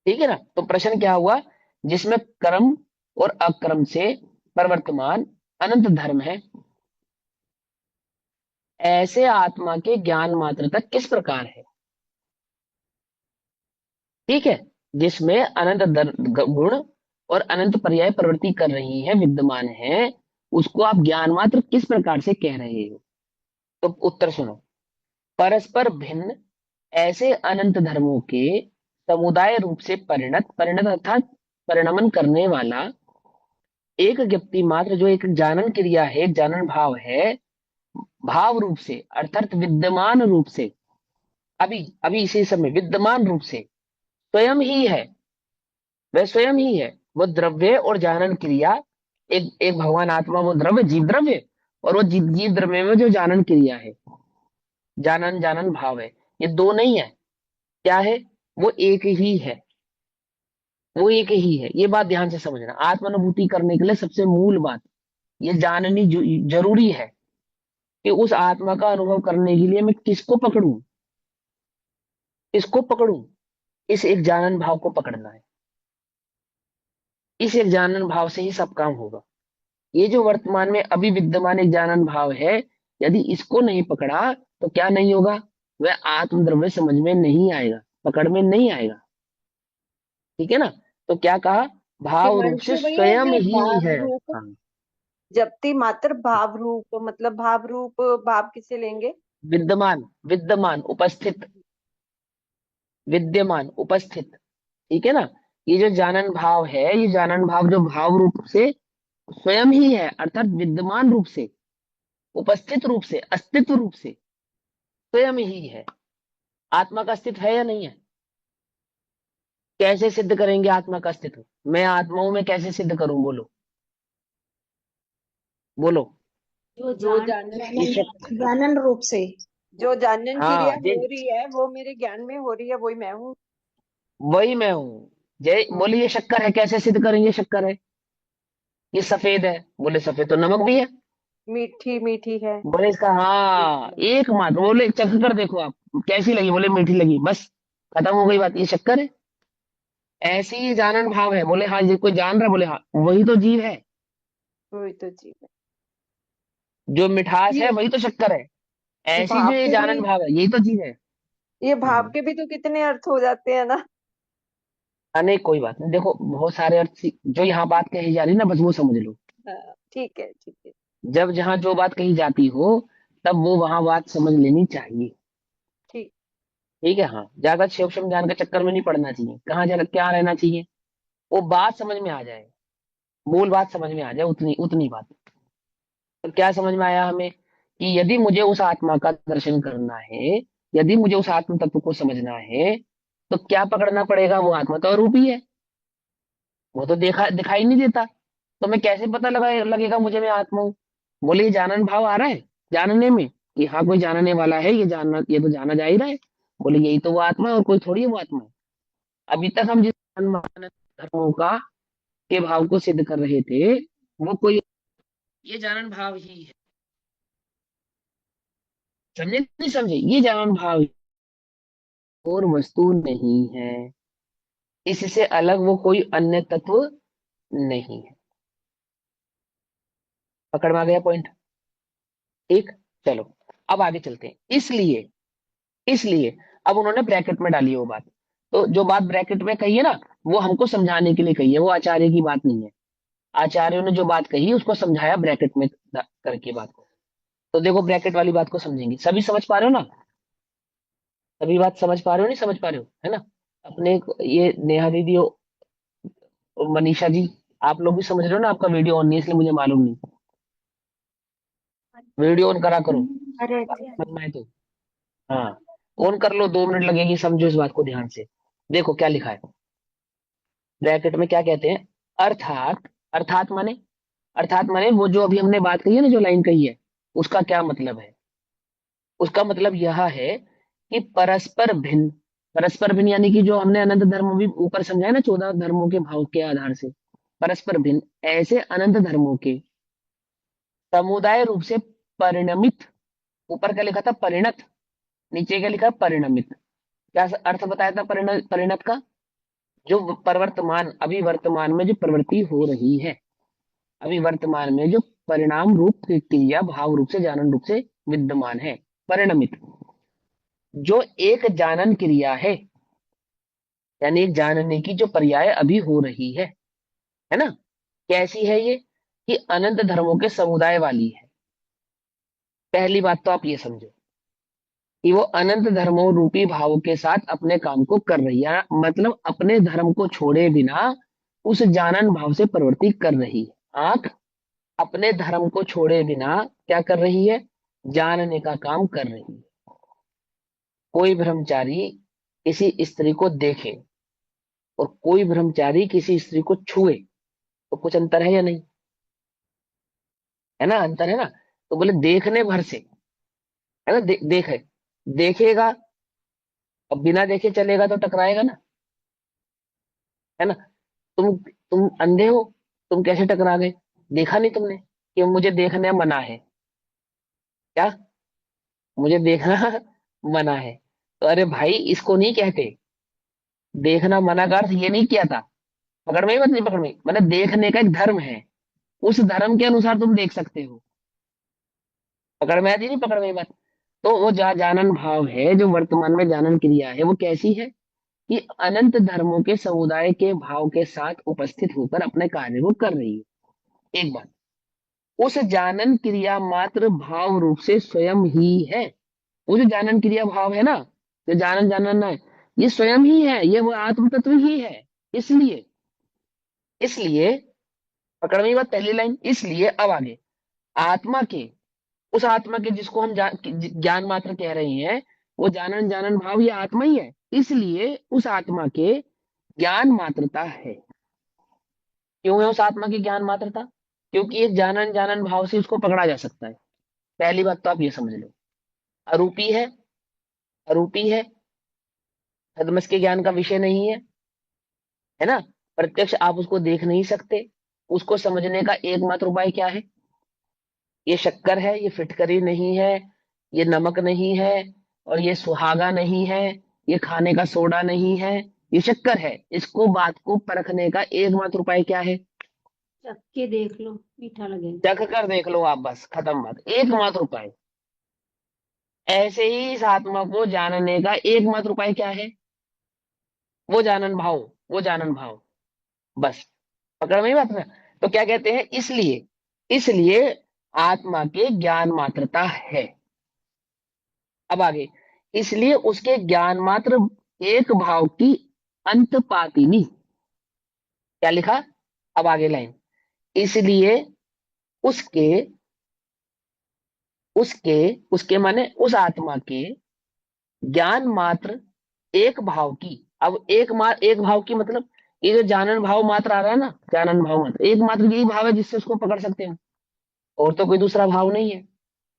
ठीक है ना। तो प्रश्न क्या हुआ, जिसमें कर्म और अकर्म से प्रवर्तमान अनंत धर्म है, ऐसे आत्मा के ज्ञान मात्र तक किस प्रकार है। ठीक है, जिसमें अनंत गुण और अनंत पर्याय प्रवृत्ति कर रही है, विद्यमान है, उसको आप ज्ञान मात्र किस प्रकार से कह रहे हो। तो उत्तर सुनो, परस्पर भिन्न ऐसे अनंत धर्मों के समुदाय रूप से परिणत, परिणत अर्थात परिणमन करने वाला एक ज्ञप्ति मात्र, जो एक जानन क्रिया है, एक जानन भाव है, भाव रूप से अर्थात विद्यमान रूप से, अभी अभी इसी समय विद्यमान रूप से स्वयं ही है, वह स्वयं ही है, वो द्रव्य और जानन क्रिया, एक एक भगवान आत्मा वो द्रव्य, जीव द्रव्य, और वो जीव द्रव्य में जो जानन क्रिया है, जानन जानन भाव है, ये दो नहीं है, क्या है, वो एक ही है, वो एक ही है। ये बात ध्यान से समझना, आत्मानुभूति करने के लिए सबसे मूल बात ये जाननी जरूरी है कि उस आत्मा का अनुभव करने के लिए मैं किसको पकड़ूं, किसको पकड़ूं, इस एक जानन भाव को पकड़ना है, इस एक जानन भाव से ही सब काम होगा। ये जो वर्तमान में अभी विद्यमान एक जानन भाव है, यदि इसको नहीं पकड़ा तो क्या नहीं होगा, वह आत्मद्रव्य समझ में नहीं आएगा, पकड़ में नहीं आएगा। ठीक है ना। तो क्या कहा, भाव रूप से हिमांशु भैया, स्वयं ये ही भाव है। रूप हाँ, जप्ती मात्र भाव रूप, मतलब भाव रूप भाव किसे लेंगे? विद्यमान, विद्यमान उपस्थित, विद्यमान उपस्थित। ठीक है ना। ये जो जानन भाव है, ये जानन भाव जो भाव रूप से स्वयं ही है, अर्थात विद्यमान रूप से, उपस्थित रूप से, अस्तित्व रूप से स्वयं ही है। आत्मा का अस्तित्व है या नहीं है, कैसे सिद्ध करेंगे आत्मा का अस्तित्व, मैं आत्माओं में कैसे सिद्ध करूं, बोलो बोलो। जो जो जान ये जानन रूप से। जो जानन क्रिया हाँ, हो रही है वो मेरे ज्ञान में हो रही है, वही मैं हूँ। वही मैं हूं। जय बोले, ये शक्कर है, कैसे सिद्ध करेंगे शक्कर है, ये सफेद है, बोले सफेद तो नमक भी है, मीठी मीठी है। बोले इसका, हाँ एक मात्र, बोले चख कर देखो आप कैसी लगी, बोले मीठी लगी, बस खत्म हो गई बात, ये शक्कर है। ऐसे ही जानन भाव है, बोले हाँ ये कोई जान रहा है, बोले हाँ वही तो जीव है, वही तो जीव है। जो मिठास है ये वही तो शक्कर है, ऐसी जो भाव ये के भी जानन भाव है यही तो जीव है। ये भाव हम्म। के भी तो कितने अर्थ हो जाते हैं ना। नहीं कोई बात नहीं, देखो बहुत सारे अर्थ जो यहाँ बात कही जा रही है ना, बस वो समझ लो। हाँ, ठीक है ठीक है। जब जहाँ जो बात कही जाती हो तब वो वहां बात समझ लेनी चाहिए। ठीक। ठीक है, हाँ ज्यादा सूक्ष्म ज्ञान के चक्कर में नहीं पड़ना चाहिए, कहाँ जरा क्या रहना चाहिए, वो बात समझ में आ जाए, मूल बात समझ में आ जाए, उतनी उतनी बात। तो क्या समझ में आया हमें कि यदि मुझे उस आत्मा का दर्शन करना है, यदि मुझे उस आत्म तत्व को समझना है, तो क्या पकड़ना पड़ेगा, वो आत्मा तो अरूप ही है, वो तो देखा दिखाई नहीं देता, तो मैं कैसे पता लगेगा मुझे मैं आत्मा हूँ। बोले ये जानन भाव आ रहा है जानने में कि हाँ कोई जानने वाला है, ये जानना, ये तो जाना जा ही रहा है, बोले यही तो वो आत्मा है और कोई थोड़ी है वो आत्मा है। अभी तक हम जिस अनुमान धर्मों का के भाव को सिद्ध कर रहे थे, वो कोई, ये जानन भाव ही है, समझे नहीं समझे, ये जानन भाव ही और वस्तु नहीं है, इससे अलग वो कोई अन्य तत्व नहीं है। पकड़ में आ गया पॉइंट। ठीक, चलो अब आगे चलते हैं। इसलिए इसलिए अब उन्होंने ब्रैकेट में डाली है वो बात, तो जो बात ब्रैकेट में कही है ना, वो हमको समझाने के लिए कही है, वो आचार्य की बात नहीं है। आचार्यों ने जो बात कही उसको समझाया ब्रैकेट में करके बात को। तो देखो ब्रैकेट वाली बात को समझेंगे, सभी समझ पा रहे हो ना? सभी बात समझ पा रहे हो, नहीं समझ पा रहे हो, है ना? अपने ये नेहा दीदी और मनीषा जी, आप लोग भी समझ रहे हो ना? आपका वीडियो ऑन नहीं है इसलिए मुझे मालूम नहीं। वीडियो ऑन करा करो अरे समझना है तो। हाँ, ऑन कर लो, 2 मिनट लगेगी, समझो इस बात को ध्यान से। देखो क्या लिखा है ब्रैकेट में, क्या कहते हैं? अर्थात, अर्थात माने, अर्थात माने वो जो अभी हमने बात कही है ना, जो लाइन कही है, उसका क्या मतलब है? उसका मतलब यह है कि परस्पर भिन्न, परस्पर भिन्न यानी कि जो हमने अनंत धर्म भी ऊपर समझाया ना, 14 धर्मों के भाव के आधार से, परस्पर भिन्न ऐसे अनंत धर्मों के समुदाय रूप से परिणमित, ऊपर क्या लिखा था? परिणत, नीचे क्या लिखा? परिणमित। क्या अर्थ बताया था परिणत, परिणत का? जो परवर्तमान, अभी वर्तमान में जो प्रवृत्ति हो रही है, अभी वर्तमान में जो परिणाम रूप क्रिया भाव रूप से जानन रूप से विद्यमान है, परिणमित। जो एक जानन क्रिया है, यानी एक जानने की जो पर्याय अभी हो रही है ना? कैसी है ये? कि अनंत धर्मों के समुदाय वाली है। पहली बात तो आप ये समझो कि वो अनंत धर्मों रूपी भावों के साथ अपने काम को कर रही है, मतलब अपने धर्म को छोड़े बिना उस जानन भाव से प्रवृत्ति कर रही है। आंख अपने धर्म को छोड़े बिना क्या कर रही है? जानने का काम कर रही है। कोई ब्रह्मचारी किसी स्त्री को देखे और कोई ब्रह्मचारी किसी स्त्री को छुए, तो कुछ अंतर है या नहीं? है ना, अंतर है ना? तो बोले देखने भर से, है ना? देखे, देखेगा, अब बिना देखे चलेगा तो टकराएगा ना, है ना? तुम अंधे हो, तुम कैसे टकरा गए? देखा नहीं तुमने कि मुझे देखना मना है? क्या मुझे देखना मना है? तो अरे भाई, इसको नहीं कहते देखना मना का अर्थ ये नहीं किया था। पकड़ में ही मत, नहीं पकड़ में, मतलब देखने का एक धर्म है, उस धर्म के अनुसार तुम देख सकते हो। पकड़ में आती नहीं, पकड़ में ही मत। तो वो जानन भाव है, जो वर्तमान में जानन क्रिया है, वो कैसी है? कि अनंत धर्मों के समुदाय के भाव के साथ उपस्थित होकर अपने कार्य को कर रही है। एक बात, उस जानन क्रिया मात्र भाव रूप से स्वयं ही है। वो जो जानन क्रिया भाव है ना, जो जानन जानन है, ये स्वयं ही है, ये वो आत्म तत्व ही है। इसलिए, इसलिए पकड़ में बात, पहली लाइन। इसलिए अब आगे, आत्मा के, उस आत्मा के जिसको हम ज्ञान मात्र कह रहे हैं, वो जानन जानन भाव ये आत्मा ही है। इसलिए उस आत्मा के ज्ञान मात्रता है। क्यों है उस आत्मा की ज्ञान मात्रता? क्योंकि एक जानन जानन भाव से उसको पकड़ा जा सकता है। पहली बात तो आप ये समझ लो। अरूपी है, अरूपी है, सदमस के ज्ञान का विषय नहीं है ना? प्रत्यक्ष आप उसको देख नहीं सकते। उसको समझने का एकमात्र उपाय क्या है? ये शक्कर है, ये फिटकरी नहीं है, ये नमक नहीं है, और ये सुहागा नहीं है, ये खाने का सोडा नहीं है, ये शक्कर है। इसको बात को परखने का एकमात्र उपाय क्या है? चख के देख लो, मीठा लगेगा। चख कर देख लो आप, बस खत्म बात, एकमात्र उपाय। ऐसे ही इस आत्मा को जानने का एकमात्र उपाय क्या है? वो जानन भाव, वो जानन भाव, बस। पकड़ में ही बात ना? तो क्या कहते हैं? इसलिए, इसलिए आत्मा के ज्ञान मात्रता है। अब आगे, इसलिए उसके ज्ञान मात्र एक भाव की अंतपातिनी, क्या लिखा? अब आगे लाइन, इसलिए उसके, उसके, उसके माने उस आत्मा के ज्ञान मात्र एक भाव की। अब एक भाव की मतलब, ये जो जानन भाव मात्र आ रहा है ना, जानन भाव मात्र एक मात्र यही भाव है जिससे उसको पकड़ सकते हैं, और तो कोई दूसरा भाव नहीं है।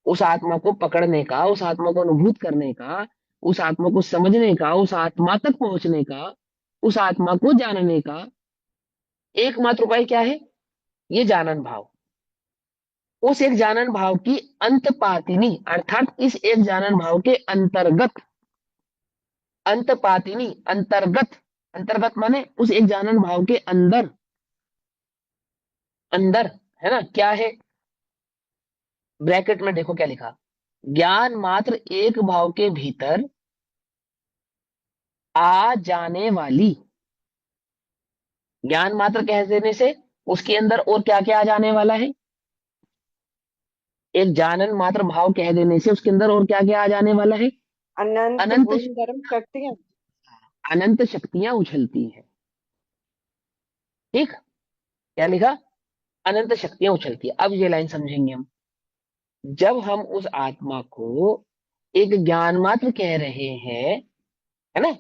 उस आत्मा को पकड़ने का, उस आत्मा को अनुभूत करने का, उस आत्मा को समझने का, उस आत्मा तक पहुंचने का, उस आत्मा को जानने का एकमात्र उपाय क्या है? ये जानन भाव। उस एक जानन भाव की अंतपातिनी, अर्थात इस एक जानन भाव के अंतर्गत, अंतपातिनी अंतर्गत, अंतर्गत माने उस एक जानन भाव के अंदर, अंदर, है ना? क्या है? ब्रैकेट में देखो क्या लिखा, ज्ञान मात्र एक भाव के भीतर आ जाने वाली, ज्ञान मात्र कह देने से उसके अंदर और क्या क्या आ जाने वाला है? एक जानन मात्र भाव कह देने से उसके अंदर और क्या क्या आ जाने वाला है? अनंत अनंत गुण धर्म शक्तियां। अनंत शक्तियां उछलती हैं। ठीक, क्या लिखा? अनंत शक्तियां उछलती है। अब ये लाइन समझेंगे हम। जब हम उस आत्मा को एक ज्ञान मात्र कह रहे हैं, है ना,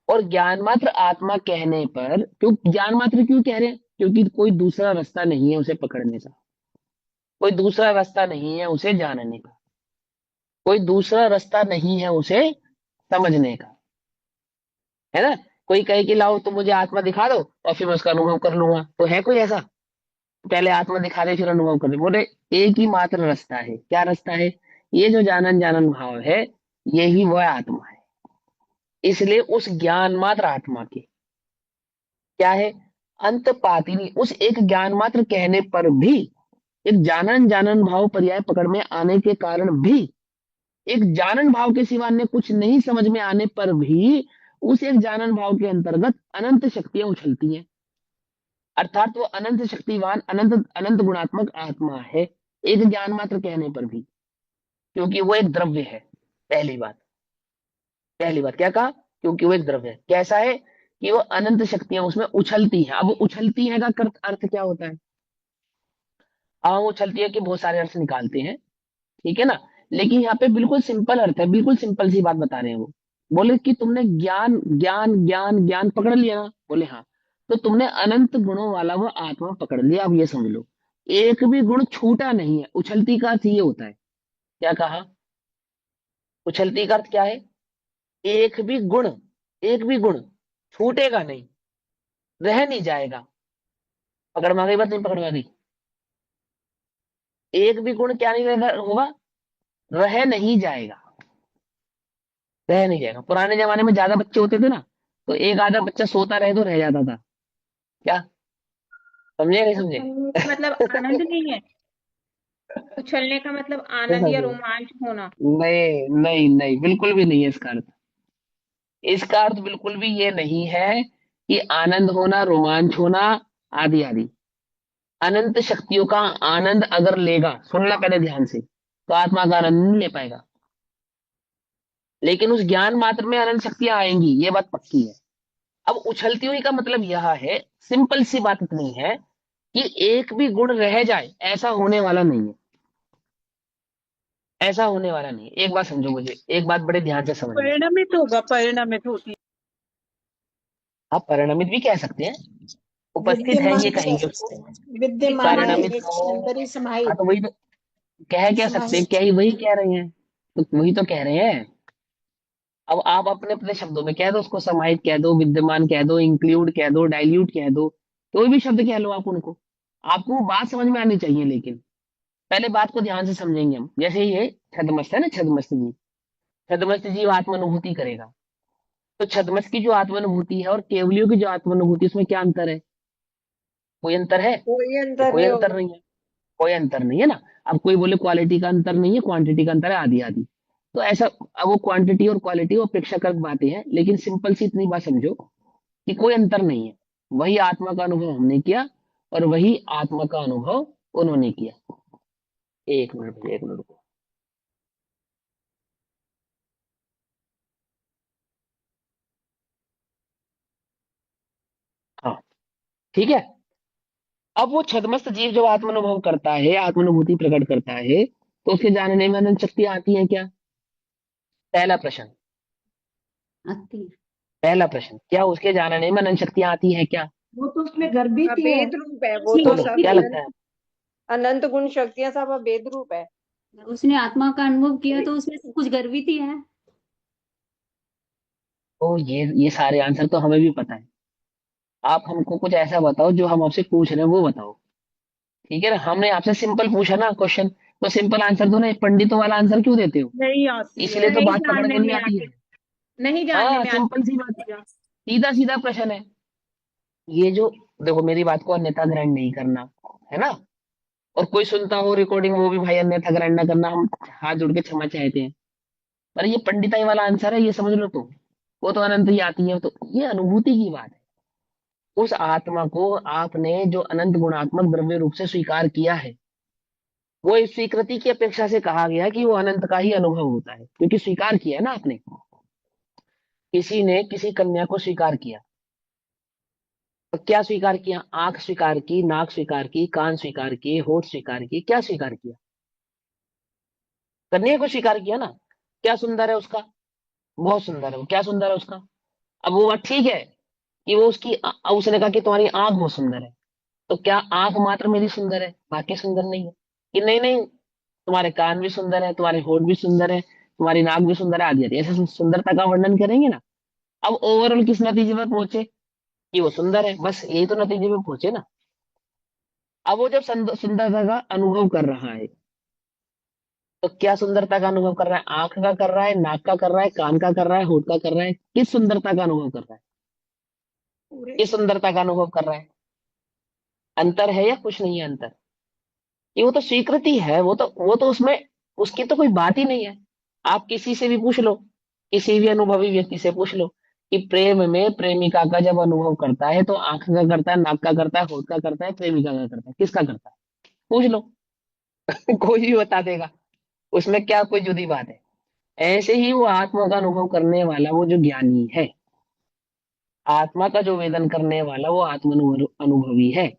और ज्ञान मात्र आत्मा कहने पर, क्यों ज्ञान मात्र क्यों कह रहे हैं? क्योंकि कोई दूसरा रास्ता नहीं है उसे पकड़ने का, कोई दूसरा रास्ता नहीं है उसे जानने का, कोई दूसरा रास्ता नहीं है उसे समझने का, है ना। कोई कहे कि लाओ तुम मुझे आत्मा दिखा दो और फिर मैं उसका अनुभव कर लूंगा, तो है कोई ऐसा? पहले आत्मा दिखा दे फिर अनुभव कर दे, बोले एक ही मात्र रास्ता है। क्या रास्ता है? ये जो जानन जानन भाव है, यही वह आत्मा है। इसलिए उस ज्ञान मात्र आत्मा के क्या है? अंत पाती नहीं। उस एक ज्ञान मात्र कहने पर भी, एक जानन जानन भाव पर्याय पकड़ में आने के कारण भी, एक जानन भाव के सिवा अन्य कुछ नहीं समझ में आने पर भी, उस एक जानन भाव के अंतर्गत अनंत शक्तियां उछलती हैं। अर्थात वो अनंत शक्तिवान, अनंत अनंत गुणात्मक आत्मा है, एक ज्ञान मात्र कहने पर भी, क्योंकि वो एक द्रव्य है। पहली बात, पहली बात क्या कहा? क्योंकि वो एक द्रव्य है। कैसा है? कि वो अनंत शक्तियां उसमें उछलती हैं। अब वो उछलती हैं का अर्थ क्या होता है? अब हम उछलती है कि बहुत सारे अर्थ निकालते हैं, ठीक है ना। लेकिन यहाँ पे बिल्कुल सिंपल अर्थ है, बिल्कुल सिंपल सी बात बता रहे हैं वो। बोले कि तुमने ज्ञान ज्ञान ज्ञान ज्ञान पकड़ लिया ना? बोले हाँ। तो तुमने अनंत गुणों वाला वो आत्मा पकड़ लिया। अब ये समझ लो, एक भी गुण छूटा नहीं है। उछलती का अर्थ ये होता है। क्या कहा? उछलती का अर्थ क्या है? एक भी गुण, एक भी गुण छूटेगा नहीं, रह नहीं जाएगा। पकड़ में आ गई बात? नहीं पकड़ में आ गई? एक भी गुण क्या नहीं होगा? रह नहीं जाएगा, रह नहीं जाएगा। पुराने जमाने में ज्यादा बच्चे होते थे ना, तो एक आधा बच्चा सोता रहे तो रह जाता था। क्या समझे नहीं समझे? उछलने का मतलब आनंद नहीं है। उछलने का मतलब नहीं आनंद या समझे? रोमांच होना। नहीं नहीं नहीं, बिल्कुल भी नहीं है इसका अर्थ। इसका अर्थ बिल्कुल भी ये नहीं है कि आनंद होना, रोमांच होना, आदि आदि। अनंत शक्तियों का आनंद अगर लेगा, सुनना पहले ध्यान से, तो आत्मा का आनंद नहीं ले पाएगा। लेकिन उस ज्ञान मात्र में अनंत शक्तियां आएंगी, ये बात पक्की है। अब उछलती हुई का मतलब यह है, सिंपल सी बात इतनी है कि एक भी गुण रह जाए, ऐसा होने वाला नहीं है। ऐसा होने वाला नहीं है। एक बात समझो, मुझे एक बात बड़े ध्यान से समझना। परिणमित होगा, परिणमित होती आप परिणमित भी कह सकते हैं, उपस्थित है विद्यमान ये भी कह कहेंगे उसको। सकते हैं, विद्यमान है, परिणमित एक हो, अंदर ही हाँ समाहित तो वही तो कह क्या सकते हैं, समाहित क्या ही वही कह रहे हैं। तो वही तो कह रहे हैं। अब आप अपने अपने शब्दों में कह दो, उसको समाहित कह दो, विद्यमान कह दो, इंक्लूड कह दो, डाइल्यूट कह दो, कोई भी शब्द कह लो आप उनको। आपको वो बात समझ में आनी चाहिए। लेकिन पहले बात को ध्यान से समझेंगे हम। जैसे ये छदमस्त है ना, छदमस्त जी, छदमस्त जीव आत्मानुभूति करेगा। तो छदमस्त की जो आत्मानुभूति है और केवलियों की जो आत्मानुभूति है, उसमें क्या अंतर है? कोई अंतर है? कोई ये अंतर कोई नहीं अंतर होगा। नहीं है। कोई अंतर नहीं है ना। अब कोई बोले क्वालिटी का अंतर नहीं है, क्वांटिटी का अंतर है, आदि आदि। तो ऐसा, अब वो क्वांटिटी और क्वालिटी वो अपेक्षाकृत बातें हैं, लेकिन सिंपल सी इतनी बात समझो कि कोई अंतर नहीं है। वही आत्मा का अनुभव हमने किया और वही आत्मा का अनुभव उन्होंने किया। एक मिनट भैया, एक मिनट। हाँ, ठीक है। अब वो छदमस्त जीव जब आत्मानुभव करता है, आत्मानुभूति प्रकट करता है, तो उसके जानने में अनंत शक्ति आती है क्या? पहला प्रश्न, आती है। पहला प्रश्न, क्या उसके जानने में अनंत शक्तियां आती है क्या? वो तो उसमें गर्भित ही है। अभेद रूप है वो तो बोलो सब। क्या लगता है? अनंत गुण शक्तियां सब अभेद रूप है। उसने आत्मा का अनुभव किया तो उसमें सब कुछ गर्वित ही है। तो ये सारे आंसर तो हमें भी पता है। आप हमको कुछ ऐसा बताओ जो हम आपसे पूछ रहे हैं वो बताओ। ठीक है ना, हमने आपसे सिंपल पूछा ना क्वेश्चन, तो सिंपल आंसर दो ना। एक पंडितों वाला आंसर क्यों देते हो? नहीं आती है। इसलिए तो नहीं बात पकड़ जानने में नहीं में आती आती, है। नहीं जानने हाँ, में सिंपल सी बात है, आती। सीधा सीधा प्रश्न है ये जो। देखो, मेरी बात को अन्यथा ग्रहण नहीं करना, है ना। और कोई सुनता हो रिकॉर्डिंग, वो भी भाई अन्यथा ग्रहण ना करना, हम हाथ जोड़ के क्षमा चाहते हैं। पर ये पंडिताई वाला आंसर है, ये समझ लो। तो वो तो अनंत ही आती है, तो ये अनुभूति की बात है। उस आत्मा को आपने जो अनंत गुणात्मक द्रव्य रूप से स्वीकार किया है, वो इस स्वीकृति की अपेक्षा से कहा गया कि वो अनंत का ही अनुभव होता है, क्योंकि स्वीकार किया है ना आपने। किसी ने किसी कन्या को स्वीकार किया, तो क्या स्वीकार किया? आंख स्वीकार की, नाक स्वीकार की, कान स्वीकार किए, होठ स्वीकार किए, क्या स्वीकार किया? कन्या को स्वीकार किया ना। क्या सुंदर है उसका? बहुत सुंदर है वो। क्या सुंदर है उसका? अब वो बात ठीक है कि वो उसने कहा कि तुम्हारी आंख बहुत सुंदर है, तो क्या आंख मात्र मेरी सुंदर है, बाकी सुंदर नहीं है? कि नहीं नहीं, तुम्हारे कान भी सुंदर है, तुम्हारे होठ भी सुंदर है, तुम्हारी नाक भी सुंदर है, आदि आदि ऐसे सुंदरता का वर्णन करेंगे ना। अब ओवरऑल किस नतीजे पर पहुंचे? कि वो सुंदर है, बस यही तो नतीजे पे पहुंचे ना। अब वो जब सुंदरता का अनुभव कर रहा है, तो क्या सुंदरता का अनुभव कर रहा है? आंख का कर रहा है, नाक का कर रहा है, कान का कर रहा है, होठ का कर रहा है? किस सुंदरता का अनुभव कर रहा है? पूरे किस सुंदरता का अनुभव कर रहा है? अंतर है या कुछ नहीं है अंतर? ये वो तो स्वीकृति है, वो तो उसमें उसकी तो कोई बात ही नहीं है। आप किसी से भी पूछ लो, किसी भी अनुभवी व्यक्ति से पूछ लो कि प्रेम में प्रेमिका का जब अनुभव करता है तो आंख का करता है, नाक का करता है, होठ का करता है, प्रेमिका का करता है, किसका करता है? पूछ लो। कोई भी बता देगा। उसमें क्या कोई जुदी बात है? ऐसे ही वो आत्मा का अनुभव करने वाला, वो जो ज्ञानी है, आत्मा का जो वेदन करने वाला, वो आत्म अनुभवी है।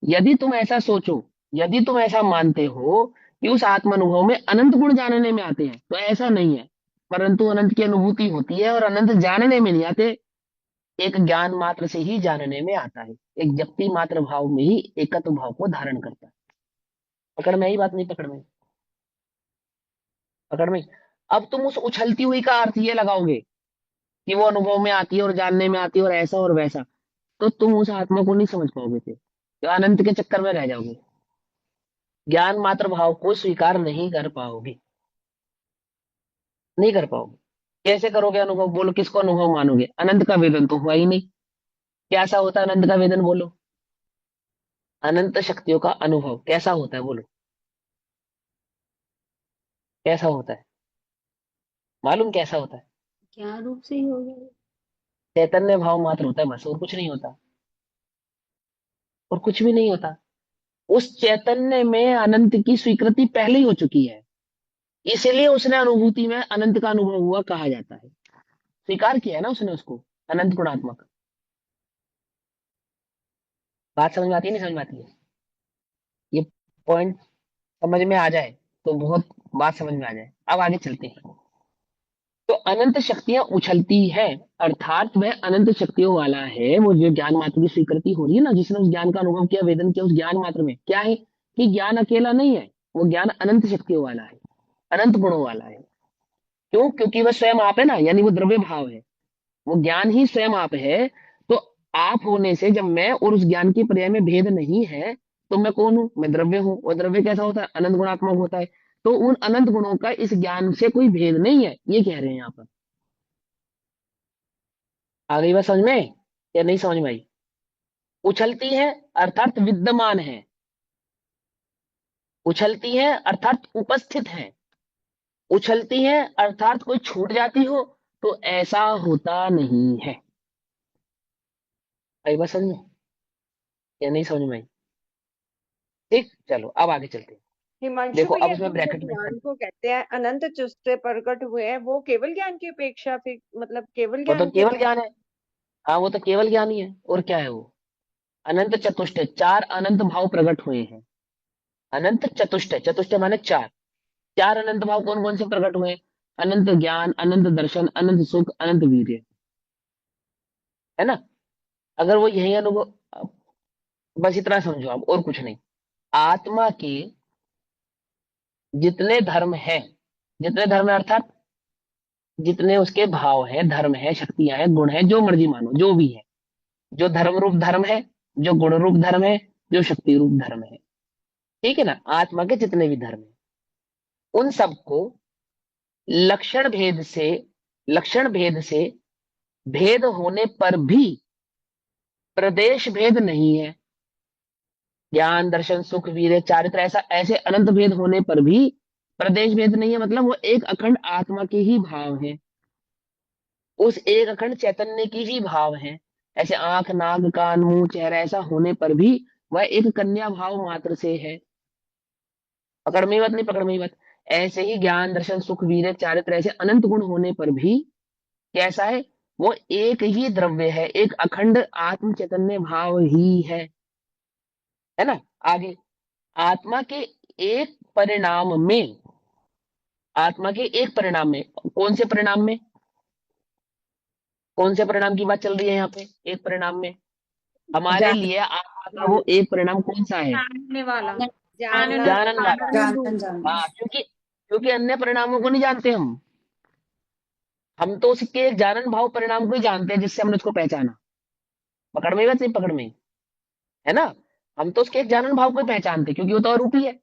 यदि तुम ऐसा सोचो, यदि तुम ऐसा मानते हो कि उस आत्म अनुभव में अनंत गुण जानने में आते हैं, तो ऐसा नहीं है। परंतु अनंत की अनुभूति होती है और अनंत जानने में नहीं आते, एक ज्ञान मात्र से ही जानने में आता है। एक व्यक्ति मात्र भाव में ही एकत्व भाव को धारण करता है। पकड़ में आई बात? नहीं पकड़ में? पकड़ में? अब तुम उस उछलती हुई का अर्थ ये लगाओगे कि वो अनुभव में आती है और जानने में आती है और ऐसा और वैसा, तो तुम उस आत्मा को नहीं समझ पाओगे, फिर तो अनंत के चक्कर में रह जाओगे, ज्ञान मात्र भाव को स्वीकार नहीं कर पाओगे। नहीं कर पाओगे। कैसे करोगे अनुभव? बोलो, किसको अनुभव मानोगे? अनंत का वेदन तो हुआ ही नहीं। कैसा होता है अनंत का वेदन? बोलो। अनंत शक्तियों का अनुभव कैसा होता है? बोलो, कैसा होता है? मालूम कैसा होता है? क्या रूप से ही होगा? चैतन्य भाव मात्र होता है, बस, और कुछ नहीं होता। और कुछ भी नहीं होता। उस चैतन्य में अनंत की स्वीकृति पहले ही हो चुकी है, इसलिए उसने अनुभूति में अनंत का अनुभव हुआ कहा जाता है। स्वीकार किया है ना उसने उसको, अनंत गुणात्मक। बात समझ में आती है? नहीं समझ में आती है? ये पॉइंट समझ में आ जाए तो बहुत बात समझ में आ जाए। अब आगे चलते हैं। तो अनंत शक्तियां उछलती है, अर्थात वह अनंत शक्तियों वाला है। वो जो ज्ञान मात्र की स्वीकृति हो रही है ना, जिसने उस ज्ञान का अनुभव किया, वेदन किया, उस ज्ञान मात्र में क्या है कि ज्ञान अकेला नहीं है, वो ज्ञान अनंत शक्तियों वाला है, अनंत गुणों वाला है। क्यों? क्योंकि वह स्वयं आप है ना, यानी वो द्रव्य भाव है, वो ज्ञान ही स्वयं आप है। तो आप होने से जब मैं और उस ज्ञान के पर्याय में भेद नहीं है, तो मैं कौन हूं? मैं द्रव्य हूं। और द्रव्य कैसा होता है? अनंत गुणात्मक होता है। तो उन अनंत गुणों का इस ज्ञान से कोई भेद नहीं है, ये कह रहे हैं यहाँ पर। आ गई बात समझ में या नहीं समझ में आई? उछलती है अर्थात विद्यमान है, उछलती है अर्थात उपस्थित है, उछलती है अर्थात कोई छूट जाती हो, तो ऐसा होता नहीं है। आई बात समझ में या नहीं समझ में आई? ठीक, चलो अब आगे चलते हैं। हिमांशु देखो अब भैया, इसमें जो ब्रैकेट में ज्ञान को कहते हैं अनंत चुस्ते प्रकट हुए हैं, वो केवल ज्ञान की अपेक्षा फिर मतलब केवल वो तो ज्ञान के केवल हैं? ज्ञान है। हाँ, वो तो केवल ज्ञान ही है, और क्या है वो? अनंत चतुष्ट, चार अनंत भाव प्रकट हुए हैं। अनंत चतुष्ट, चतुष्ट माने चार। चार अनंत भाव कौन कौन से प्रकट हुए? अनंत ज्ञान, अनंत दर्शन, अनंत सुख, अनंत वीर्य, है ना। अगर वो यही अनुभव, बस इतना समझो आप, और कुछ नहीं। आत्मा के जितने धर्म हैं, जितने धर्म है अर्थात जितने उसके भाव है, धर्म है, शक्तियां हैं, गुण है, जो मर्जी मानो, जो भी है, जो धर्म रूप धर्म है, जो गुण रूप धर्म है, जो शक्ति रूप धर्म है, ठीक है ना। आत्मा के जितने भी धर्म है, उन सबको लक्षण भेद से, लक्षण भेद से भेद होने पर भी प्रदेश भेद नहीं है। ज्ञान, दर्शन, सुख, वीर्य, चारित्र, ऐसा ऐसे अनंत भेद होने पर भी प्रदेश भेद नहीं है। मतलब वो एक अखंड आत्मा के ही भाव है, उस एक अखंड चैतन्य की ही भाव है। ऐसे आंख, नाक, कान, मुंह, चेहरा ऐसा होने पर भी वह एक कन्या भाव मात्र से है। पकड़ में ही बात, नहीं पकड़ में ही बात। ऐसे ही ज्ञान, दर्शन, सुख, वीर्य, चारित्र ऐसे अनंत गुण होने पर भी कैसा है, वो एक ही द्रव्य है, एक अखंड आत्म चैतन्य भाव ही है ना। आगे, आत्मा के एक परिणाम में, आत्मा के एक परिणाम में, कौन से परिणाम में, कौन से परिणाम की बात चल रही है यहाँ पे, एक परिणाम में हमारे लिए आत्मा का वो एक परिणाम कौन सा है, जानने वाला, जानना जानन वाला। जानन जानन हाँ, क्योंकि क्योंकि अन्य परिणामों को नहीं जानते हम तो उसके एक जानन भाव परिणाम को ही जानते हैं जिससे हमने उसको पहचाना। पकड़ में ही बात, नहीं पकड़ में ही, है ना। हम तो उसके एक जानन भाव को ही पहचानते क्योंकि वो तो अरूपी है,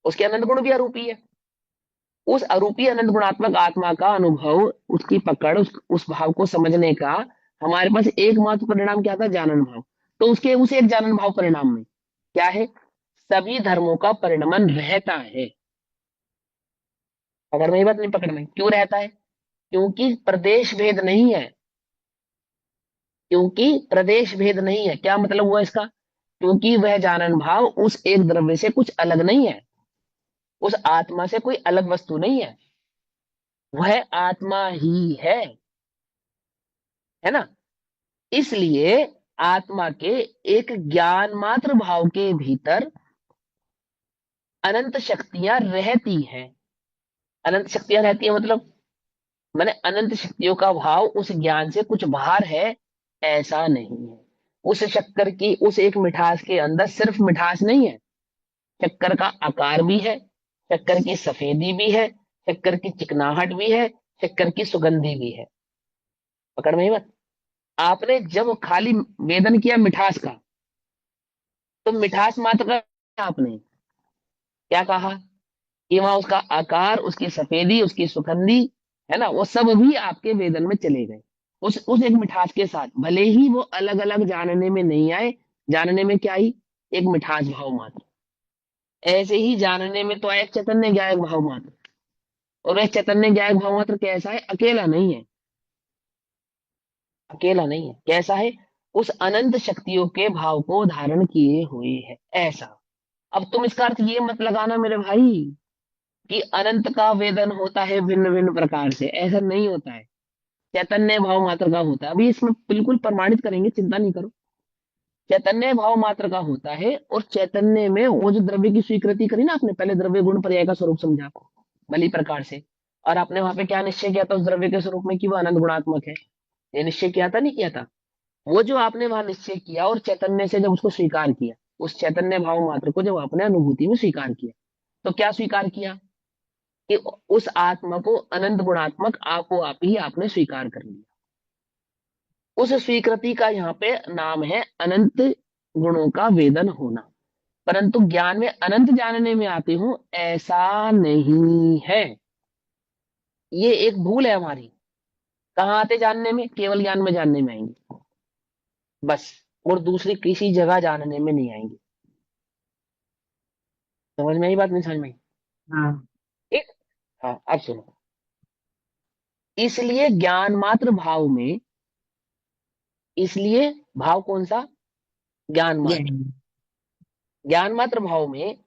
उसके अनंत गुण भी अरूपी है। उस अरूपी अनंत गुणात्मक आत्मा का अनुभव, उसकी पकड़, उस भाव को समझने का हमारे पास एकमात्र परिणाम क्या था, जानन भाव। तो उसके उस एक जानन भाव परिणाम में क्या है, सभी धर्मों का परिणमन रहता है। पकड़ में ही बात, नहीं पकड़ में, क्यों रहता है, क्योंकि प्रदेश भेद नहीं है, क्योंकि प्रदेश भेद नहीं है। क्या मतलब हुआ इसका, क्योंकि वह जानन भाव उस एक द्रव्य से कुछ अलग नहीं है, उस आत्मा से कोई अलग वस्तु नहीं है, वह आत्मा ही है ना। इसलिए आत्मा के एक ज्ञान मात्र भाव के भीतर अनंत शक्तियां रहती हैं। अनंत शक्तियां रहती हैं मतलब मैंने अनंत शक्तियों का भाव उस ज्ञान से कुछ बाहर है ऐसा नहीं है। उस शक्कर की, उस एक मिठास के अंदर सिर्फ मिठास नहीं है, शक्कर का आकार भी है, शक्कर की सफेदी भी है, शक्कर की चिकनाहट भी है, शक्कर की सुगंधी भी है। पकड़ में ही मत। आपने जब खाली वेदन किया मिठास का, तो मिठास मात्र का आपने क्या कहा कि वहां उसका आकार, उसकी सफेदी, उसकी सुगंधी, है ना, वो सब भी आपके वेदन में चले गए उस एक मिठास के साथ। भले ही वो अलग अलग जानने में नहीं आए, जानने में क्या आई, एक मिठास भाव मात्र। ऐसे ही जानने में तो एक चैतन्य ज्ञायक भाव मात्र, और वह चैतन्य ज्ञायक भाव मात्र कैसा है, अकेला नहीं है, अकेला नहीं है, कैसा है, उस अनंत शक्तियों के भाव को धारण किए हुए है ऐसा। अब तुम इसका अर्थ ये मत लगाना मेरे भाई कि अनंत का वेदन होता है भिन्न भिन्न प्रकार से, ऐसा नहीं होता है, चैतन्य भाव मात्र का होता है। अभी इसमें बिल्कुल प्रमाणित करेंगे, चिंता नहीं करो। चैतन्य भाव मात्र का होता है, और चैतन्य में वो जो द्रव्य की स्वीकृति करी ना आपने, पहले द्रव्य गुण पर्याय का स्वरूप समझा भली प्रकार से, और आपने वहां पे क्या निश्चय किया था उस द्रव्य के स्वरूप में कि वो अनंत गुणात्मक है, ये निश्चय किया था नहीं किया था। वो जो आपने वहां निश्चय किया और चैतन्य से जब उसको स्वीकार किया, उस चैतन्य भाव मात्र को जब आपने अनुभूति में स्वीकार किया, तो क्या स्वीकार किया कि उस आत्मा को अनंत गुणात्मक आपो आप ही आपने स्वीकार कर लिया। उस स्वीकृति का यहाँ पे नाम है अनंत गुणों का वेदन होना। परंतु ज्ञान में अनंत जानने में आते हो ऐसा नहीं है, ये एक भूल है हमारी। कहाँ आते जानने में, केवल ज्ञान में जानने में आएंगे बस, और दूसरी किसी जगह जानने में नहीं आएंगे। समझ में आई बात, नहीं समझ में आई, हाँ ठीक। हाँ, अब सुनो। इसलिए ज्ञान मात्र भाव में, इसलिए भाव कौन सा, ज्ञान मात्र, ज्ञान ज्ञान मात्र भाव में,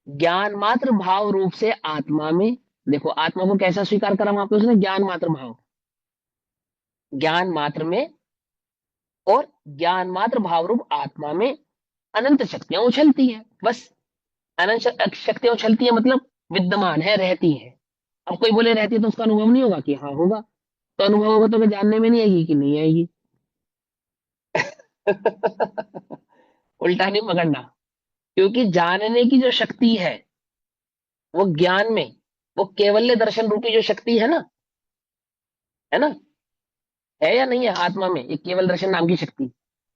ज्ञान मात्र भाव रूप से आत्मा में, देखो आत्मा को कैसा स्वीकार करा वहां पे उसने, ज्ञान मात्र भाव, ज्ञान मात्र में, और ज्ञान मात्र भाव रूप आत्मा में अनंत शक्तियां उछलती हैं बस। अनंत शक्तियां उछलती है मतलब विद्यमान है, रहती है। अब कोई बोले रहती है तो उसका अनुभव नहीं होगा, कि हाँ होगा, तो अनुभव होगा तो क्या जानने में नहीं आएगी कि नहीं आएगी। उल्टा नहीं पकड़ना, क्योंकि जानने की जो शक्ति है वो ज्ञान में, वो केवल्य दर्शन रूपी जो शक्ति है ना, है या नहीं है आत्मा में एक केवल दर्शन नाम की शक्ति।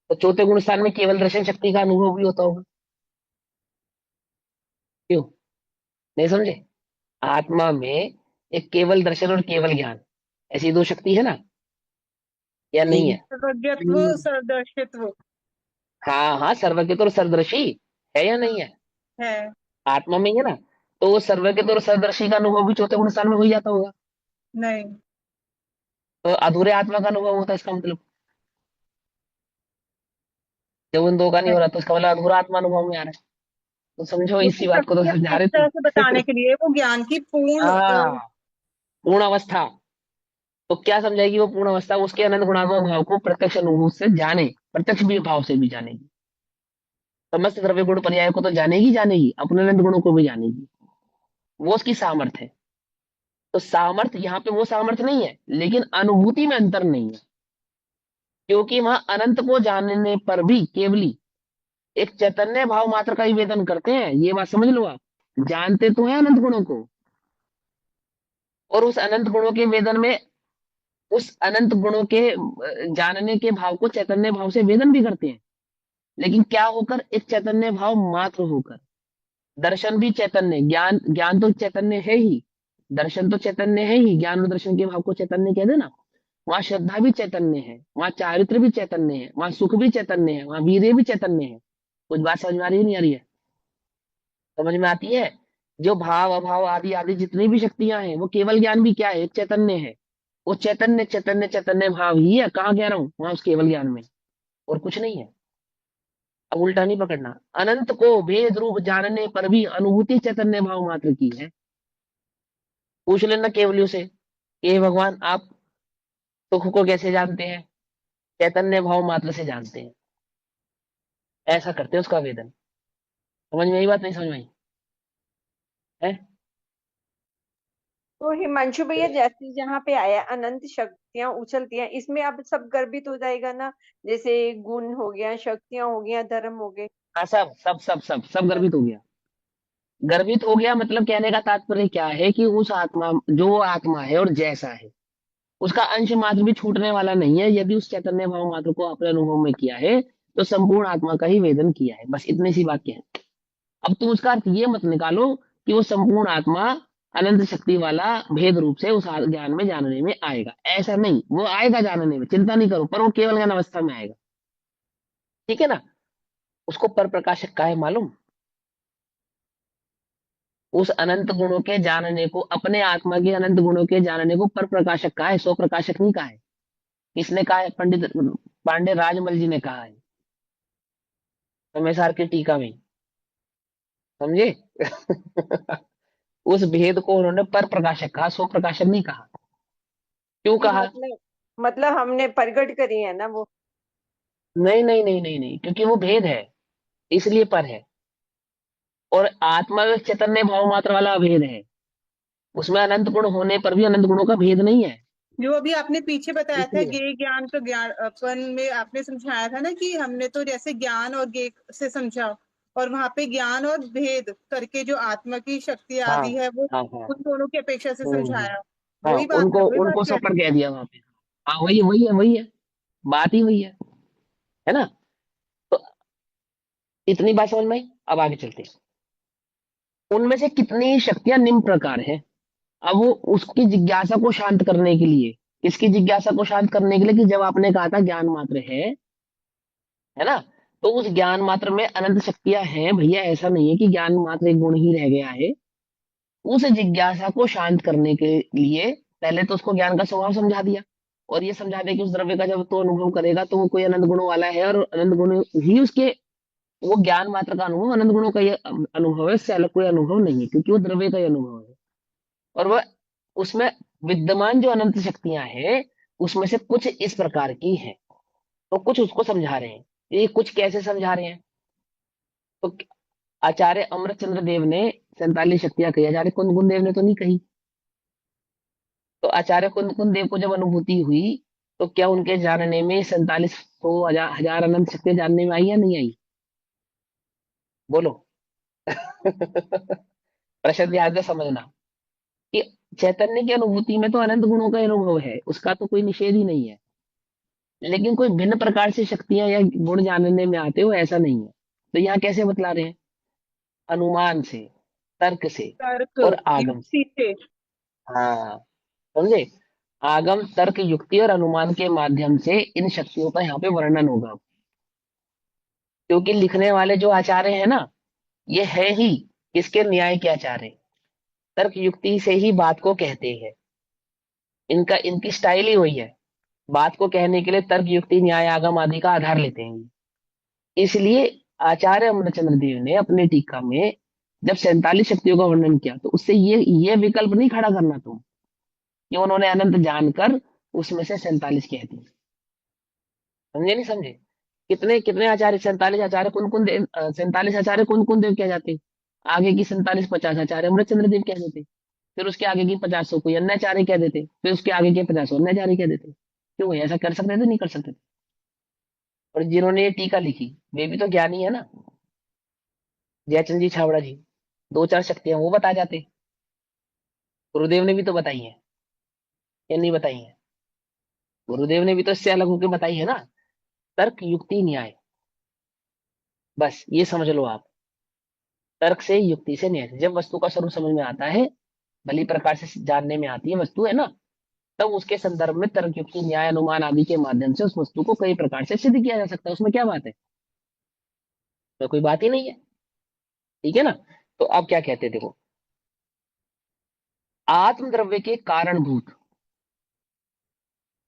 तो चौथे गुण स्थान में केवल दर्शन शक्ति का अनुभव भी होता होगा, क्यों, नहीं समझे। आत्मा में एक केवल दर्शन और केवल ज्ञान, ऐसी दो शक्ति है ना, या नहीं है। सर्वज्ञत्व, सर्वदर्शित्व हाँ हाँ, सर्वज्ञ और सर्वदर्शी है या नहीं है, है। आत्मा में ही है ना। तो वो सर्वज्ञ और सर्वदर्शी का अनुभव भी चौथे गुण स्थान में हो ही जाता होगा, नहीं, तो अधूरे आत्मा का अनुभव होता है इसका मतलब। जब उन दो का नहीं हो रहा तो उसका मतलब अधूरा आत्मा अनुभव में आ रहा है। तो समझो वो इसी तो बात को तो शक्तियाँ समझा एक रहे तरह थे। से बताने के लिए वो ज्ञान की पूर्ण हाँ, पूर्ण अवस्था। तो क्या समझाएगी वो पूर्ण अवस्था? उसके अनंत गुणात्मक भाव को प्रत्यक्ष अनुभव से जाने, प्रत्यक्ष भी भाव से भी जानेगी। समस्त द्रव्य गुण पर्याय को तो जानेगी जानेगी, अपने अनंत गुणों को भी जानेगी। वो उसकी सामर्थ्य है। तो सामर्थ्य यहाँ पे वो सामर्थ्य नहीं है, लेकिन अनुभूति में अंतर नहीं है, क्योंकि वहां अनंत को जानने पर भी केवली एक चैतन्य भाव मात्र का ही वेदन करते हैं। ये बात समझ लो आप। जानते तो है अनंत गुणों को, और उस अनंत गुणों के वेदन में उस अनंत गुणों के जानने के भाव को चैतन्य भाव से वेदन भी करते हैं। लेकिन क्या होकर? एक चैतन्य भाव मात्र होकर। दर्शन भी चैतन्य, ज्ञान ज्ञान तो चैतन्य है ही, दर्शन तो चैतन्य है ही, ज्ञान और दर्शन के भाव को चैतन्य कह देना। वहां श्रद्धा भी चैतन्य है, वहां चारित्र भी चैतन्य है, वहां सुख भी चैतन्य है, वहां वीर्य भी चैतन्य है। कुछ बात समझ में आ रही है नहीं आ रही है? समझ में आती है? जो भाव अभाव आदि आदि जितनी भी शक्तियां हैं, वो केवल ज्ञान भी क्या है? एक चैतन्य है। वो चैतन्य चैतन्य चैतन्य भाव ही है। कहाँ कह रहा हूँ? वहां उस केवल ज्ञान में, और कुछ नहीं है। अब उल्टा नहीं पकड़ना। अनंत को भेद रूप जानने पर भी अनुभूति चैतन्य भाव मात्र की है। पूछ लेना केवलियों से कि "हे भगवान, आप सुख को कैसे जानते हैं?" चैतन्य भाव मात्र से जानते हैं। ऐसा करते हैं उसका वेदन। समझ में आई बात? नहीं समझ में आई है? तो हिमांशु भैया, जैसे जहाँ पे आया अनंत शक्तियां उछलती हैं, इसमें अब सब गर्भित हो जाएगा ना? जैसे गुण हो गया, शक्तियां हो गया, धर्म हो गए। हाँ, सब सब सब सब सब गर्भित हो गया। गर्भित हो गया मतलब कहने का तात्पर्य क्या है कि उस आत्मा, जो वो आत्मा है और जैसा है, उसका अंश मात्र भी छूटने वाला नहीं है। यदि उस चैतन्य भाव मात्र को अपने अनुभव में किया है, तो संपूर्ण आत्मा का ही वेदन किया है। बस इतनी सी बात क्या है। अब तुम उसका अर्थ ये मत निकालो कि वो संपूर्ण आत्मा अनंत शक्ति वाला भेद रूप से उस ज्ञान में जानने में आएगा। ऐसा नहीं, वो आएगा जानने में, चिंता नहीं करो, पर वो केवल ज्ञान अवस्था में आएगा। ठीक है ना? उसको पर प्रकाशक का है मालूम? उस अनंत गुणों के जानने को, अपने आत्मा के अनंत गुणों के जानने को पर प्रकाशक का है, सो प्रकाशक नहीं कहा है। किसने कहा है? पंडित पांडे राजमल जी ने कहा है, समय की टीका में। समझे? उस भेद को उन्होंने पर प्रकाशक कहा, सो प्रकाशक नहीं कहा। क्यों कि कहा? मतलब हमने प्रकट करी है ना वो। नहीं नहीं नहीं नहीं नहीं, क्योंकि वो भेद है, इसलिए पर है। और आत्मा में चैतन्य भाव मात्र वाला अभेद है। उसमें अनंत गुण होने पर भी अनंत गुणों का भेद नहीं है, जो अभी आपने पीछे बताया था, इसलिए। ज्ञेय ज्ञान तो ज्ञानपन में आपने समझाया था ना कि हमने तो जैसे ज्ञान और ज्ञेय से समझा, और वहां पे ज्ञान और भेद करके जो आत्मा की शक्ति हाँ आदि है वो हाँ हाँ। उन दोनों की अपेक्षा से हम्म। समझाया। हाँ, उनको वही बात उनको कह सब रही पर हूँ। कह दिया वहां पे। हाँ, वही वही है, वही है, बात ही वही है ना? तो इतनी बात समझ में आई। अब आगे चलते हैं। उनमें से कितनी शक्तियां निम्न प्रकार है। अब वो उसकी जिज्ञासा को शांत करने के लिए, किसकी जिज्ञासा को शांत करने के लिए? कि जब आपने कहा था ज्ञान मात्र है ना, तो उस ज्ञान मात्र में अनंत शक्तियां हैं भैया। ऐसा नहीं है कि ज्ञान मात्र एक गुण ही रह गया है। उस जिज्ञासा को शांत करने के लिए पहले तो उसको ज्ञान का स्वभाव समझा दिया, और ये समझा दिया कि उस द्रव्य का जब तो अनुभव करेगा तो वो कोई अनंत गुणों वाला है, और अनंत गुण ही उसके, वो ज्ञान मात्र का अनुभव अनंत गुणों का ये अनुभव है, इससे अलग कोई अनुभव नहीं है, क्योंकि वो द्रव्य का ही अनुभव है। और वह उसमें विद्यमान जो अनंत शक्तियां हैं, उसमें से कुछ इस प्रकार की हैं, तो कुछ उसको समझा रहे हैं। ये कुछ कैसे समझा रहे हैं? तो आचार्य अमृतचंद्र देव ने 47 शक्तियां कही, आचार्य कुंद कुंद देव ने तो नहीं कही। तो आचार्य कुंद कुंद देव को जब अनुभूति हुई, तो क्या उनके जानने में 4700 हजार अनंत शक्तियां जानने में आई या नहीं आई? बोलो। प्रश्न ध्यान से समझना कि चैतन्य की अनुभूति में तो अनंत गुणों का अनुभव है, उसका तो कोई निषेध ही नहीं है। लेकिन कोई भिन्न प्रकार से शक्तियां या गुण जानने में आते हो, ऐसा नहीं है। तो यहाँ कैसे बतला रहे हैं? अनुमान से, तर्क से, तर्क और आगम से। युक्ति से। हाँ, समझे? आगम, तर्क, युक्ति और अनुमान के माध्यम से इन शक्तियों का यहाँ पे वर्णन होगा। क्योंकि लिखने वाले जो आचार्य हैं ना, ये है ही किसके? न्याय के आचार्य। तर्क युक्ति से ही बात को कहते हैं। इनका, इनकी स्टाइल ही वही है। बात को कहने के लिए तर्क युक्ति न्याय आगम आदि का आधार लेते हैं। इसलिए आचार्य अमरचंद्र देव ने अपने टीका में जब 47 शक्तियों का वर्णन किया तो उससे ये विकल्प नहीं खड़ा करना तुम कि उन्होंने अनंत जानकर उसमें से 47 कह दी। समझे नहीं समझे? कितने कितने आचार्य, 47 आचार्य, कौन कौन देव, 47 आचार्य कौन कौन देव कह जाते? आगे की 47 50 आचार्य अमृतचंद्र देव कह देते, फिर उसके आगे की 50 कोई अन्य आचार्य कह देते, फिर उसके आगे के 50 अन्य आचार्य कह देते। क्यों भाई, ऐसा कर सकते थे? नहीं कर सकते थे। और जिन्होंने ये टीका लिखी वे भी तो ज्ञानी है ना, जयचंद जी छावड़ा जी, 2-4 शक्तियां वो बता जाते। गुरुदेव ने भी तो बताई है या नहीं बताई है? गुरुदेव ने भी तो इससे अलग होकर बताई है ना, तर्क युक्ति न्याय। बस ये समझ लो आप, तर्क से युक्ति से न्याय से जब वस्तु का स्वरूप समझ में आता है, भली प्रकार से जानने में आती है वस्तु है ना, तब उसके संदर्भ में तर्क युक्ति न्याय अनुमान आदि के माध्यम से उस वस्तु को कई प्रकार से सिद्ध किया जा सकता है। उसमें क्या बात है? तो कोई बात ही नहीं है। ठीक है ना? तो अब क्या कहते हैं देखो, आत्म द्रव्य के कारणभूत,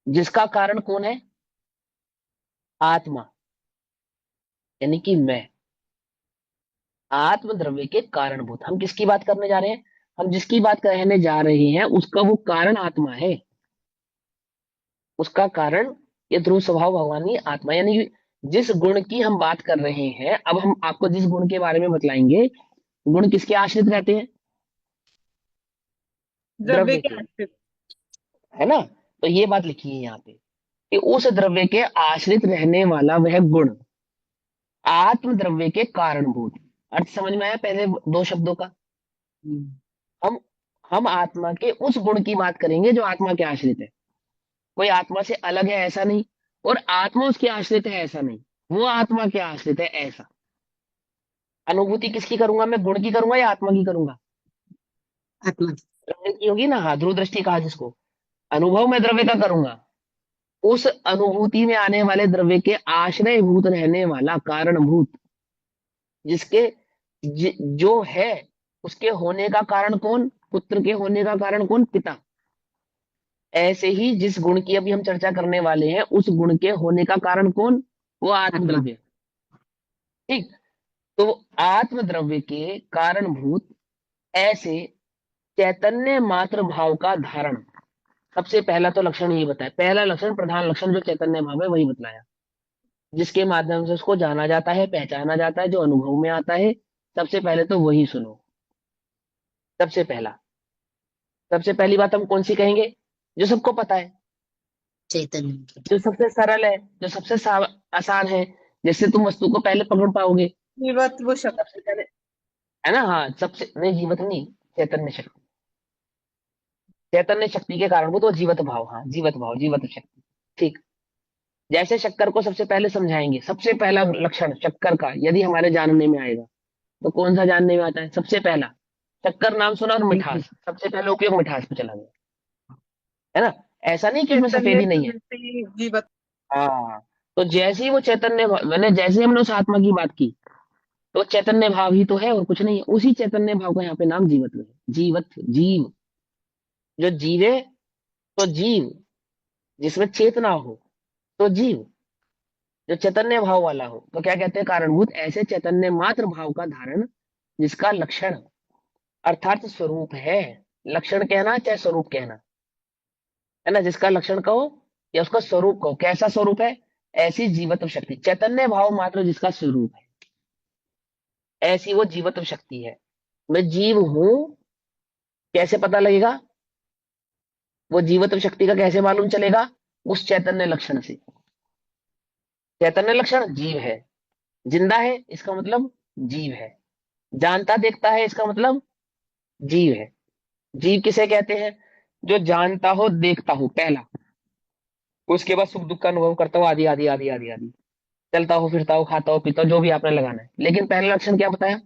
जिसका कारण कौन है? आत्मा, यानी कि मैं। आत्म द्रव्य के कारणभूत, हम किसकी बात करने जा रहे हैं? हम जिसकी बात कहने जा रहे हैं उसका वो कारण आत्मा है। उसका कारण ये ध्रुव स्वभाव भगवानी आत्मा, यानी कि जिस गुण की हम बात कर रहे हैं, अब हम आपको जिस गुण के बारे में बतलाएंगे, गुण किसके आश्रित रहते हैं? द्रव्य द्रव्य के के, आश्रित। है ना? तो ये बात लिखी है यहाँ पे कि उस द्रव्य के आश्रित रहने वाला वह गुण आत्म द्रव्य के कारणभूत। अर्थ समझ में आया पहले 2 शब्दों का? हम हम आत्मा के उस गुण की बात करेंगे जो आत्मा के आश्रित है। कोई आत्मा से अलग है ऐसा नहीं, और आत्मा उसके आश्रित है ऐसा नहीं, वो आत्मा के आश्रित है ऐसा। अनुभूति किसकी करूंगा मैं? गुण की करूंगा या आत्मा की करूंगा? आत्मा। द्रव्य की होगी ना, हाँ, ध्रुव दृष्टि कहा जिसको। अनुभव मैं द्रव्य का करूंगा, उस अनुभूति में आने वाले द्रव्य के आश्रयभूत रहने वाला कारणभूत, जिसके जो है उसके होने का कारण कौन? पुत्र के होने का कारण कौन? पिता। ऐसे ही जिस गुण की अभी हम चर्चा करने वाले हैं उस गुण के होने का कारण कौन? वो आत्मद्रव्य। ठीक। तो आत्म द्रव्य के कारणभूत ऐसे चैतन्य मात्र भाव का धारण, सबसे पहला तो लक्षण यही बताया, पहला लक्षण, प्रधान लक्षण जो चैतन्य भाव है वही बतलाया, जिसके माध्यम से उसको जाना जाता है, पहचाना जाता है, जो अनुभव में आता है। सबसे पहले तो वही सुनो। सबसे पहला, सबसे पहली बात हम कौन सी कहेंगे? जो सबको पता है, चैतन्य। जो सबसे सरल है, जो सबसे आसान है, जिससे तुम वस्तु को पहले पकड़ पाओगे। जीवत वो शक्ति। सबसे पहले, है ना? हाँ, सबसे नहीं, जीवत नहीं, चैतन्य शक्ति। चैतन्य शक्ति के कारण वो तो जीवत भाव, हाँ, जीवत भाव, जीवत शक्ति। ठीक। जैसे शक्कर को सबसे पहले समझाएंगे, सबसे पहला लक्षण शक्कर का यदि हमारे जानने में आएगा तो कौन सा जानने में आता है? सबसे पहला शक्कर नाम सुना और मिठास, सबसे पहले उपयोग मिठास पे चला गया, है ना? ऐसा नहीं कि उसमें चैतन्य सफेदी नहीं है। प्रवृत्ति जीवत। हाँ, तो जैसे ही वो चैतन्य मैंने जैसे ही हमने उस आत्मा की बात की, तो चैतन्य भाव ही तो है और कुछ नहीं है। उसी चैतन्य भाव का यहाँ पे नाम जीवत्व है। जीवत, जीव, जो जीवे तो जीव, जिसमें चेतना हो तो जीव, जो चैतन्य भाव वाला हो तो क्या कहते हैं? कारणभूत। ऐसे चैतन्य मात्र भाव का धारण, जिसका लक्षण अर्थात स्वरूप है। लक्षण कहना चाहे स्वरूप कहना, है ना? जिसका लक्षण कहो या उसका स्वरूप कहो, कैसा स्वरूप है? ऐसी जीवत्व शक्ति, चैतन्य भाव मात्र जिसका स्वरूप है, ऐसी वो जीवत्व शक्ति है। मैं जीव हूं, कैसे पता लगेगा? वो जीवत्व शक्ति का कैसे मालूम चलेगा? उस चैतन्य लक्षण से। चैतन्य लक्षण जीव है, जिंदा है इसका मतलब जीव है, जानता देखता है इसका मतलब जीव है। जीव किसे कहते हैं? जो जानता हो, देखता हो पहला, उसके बाद सुख दुख का अनुभव करता हो, आदि आदि आदि आदि आदि, चलता हो, फिरता हो, खाता हो, पीता हो, जो भी आपने लगाना है। लेकिन पहला लक्षण क्या बताया?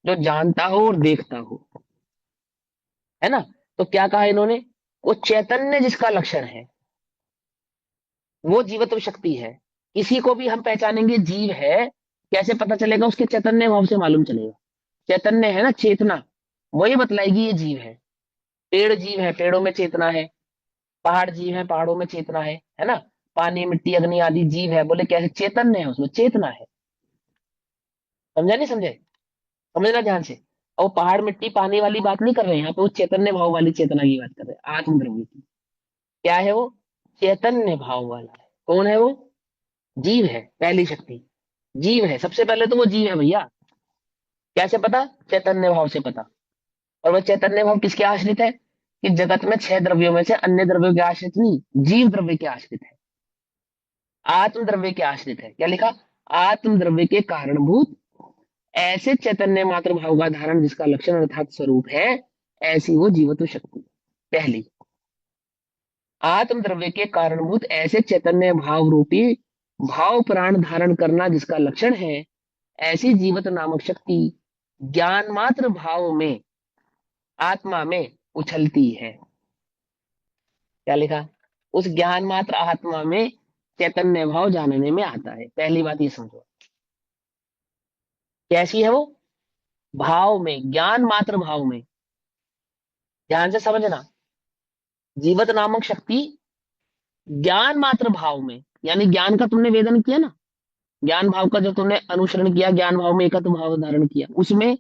जो जानता हो और देखता हो, है ना? तो क्या कहा इन्होंने? वो चैतन्य जिसका लक्षण है वो जीवत्व शक्ति है। किसी को भी हम पहचानेंगे जीव है, कैसे पता चलेगा? उसके चैतन्य भाव से मालूम चलेगा। चैतन्य है ना, चेतना, वही बतलाएगी ये जीव है। पेड़ जीव है, पेड़ों में चेतना है। पहाड़ जीव है, पहाड़ों में चेतना है ना? पानी, मिट्टी, अग्नि आदि जीव है, बोले कैसे? चैतन्य है, उसमें चेतना है। समझा नहीं समझे? समझना ध्यान से। और वो पहाड़ मिट्टी पानी वाली बात नहीं कर रहे हैं यहाँ पे, वो चैतन्य भाव वाली चेतना की बात कर रहे हैं, आत्म द्रव्य की। क्या है वो? चैतन्य भाव वाला है। कौन है वो? जीव है, पहली शक्ति जीव है। सबसे पहले तो वो जीव है भैया। कैसे पता? चैतन्य भाव से पता। और वह चैतन्य भाव किसके आश्रित है? कि जगत में 6 द्रव्यों में से अन्य द्रव्यों के आश्रित नहीं, जीव द्रव्य के आश्रित है, आत्म द्रव्य के आश्रित है। क्या लिखा? आत्म द्रव्य के कारणभूत ऐसे चैतन्य मात्र भाव का धारण जिसका लक्षण अर्थात स्वरूप है, ऐसी वो जीवत्व शक्ति। पहली, आत्म द्रव्य के कारणभूत ऐसे चैतन्य भाव रूपी भाव प्राण धारण करना जिसका लक्षण है, ऐसी जीवत नामक शक्ति ज्ञान मात्र भाव में आत्मा में उछलती है। क्या लिखा? उस ज्ञान मात्र आत्मा में चैतन्य भाव जानने में आता है। पहली बात ये समझो। कैसी है वो? भाव में, ज्ञान मात्र भाव में। ध्यान से समझना। जीवत नामक शक्ति ज्ञान मात्र भाव में, यानी ज्ञान का तुमने वेदन किया ना, ज्ञान भाव का जो तुमने अनुसरण किया, ज्ञान भाव में एकत्व भाव धारण किया, उसमें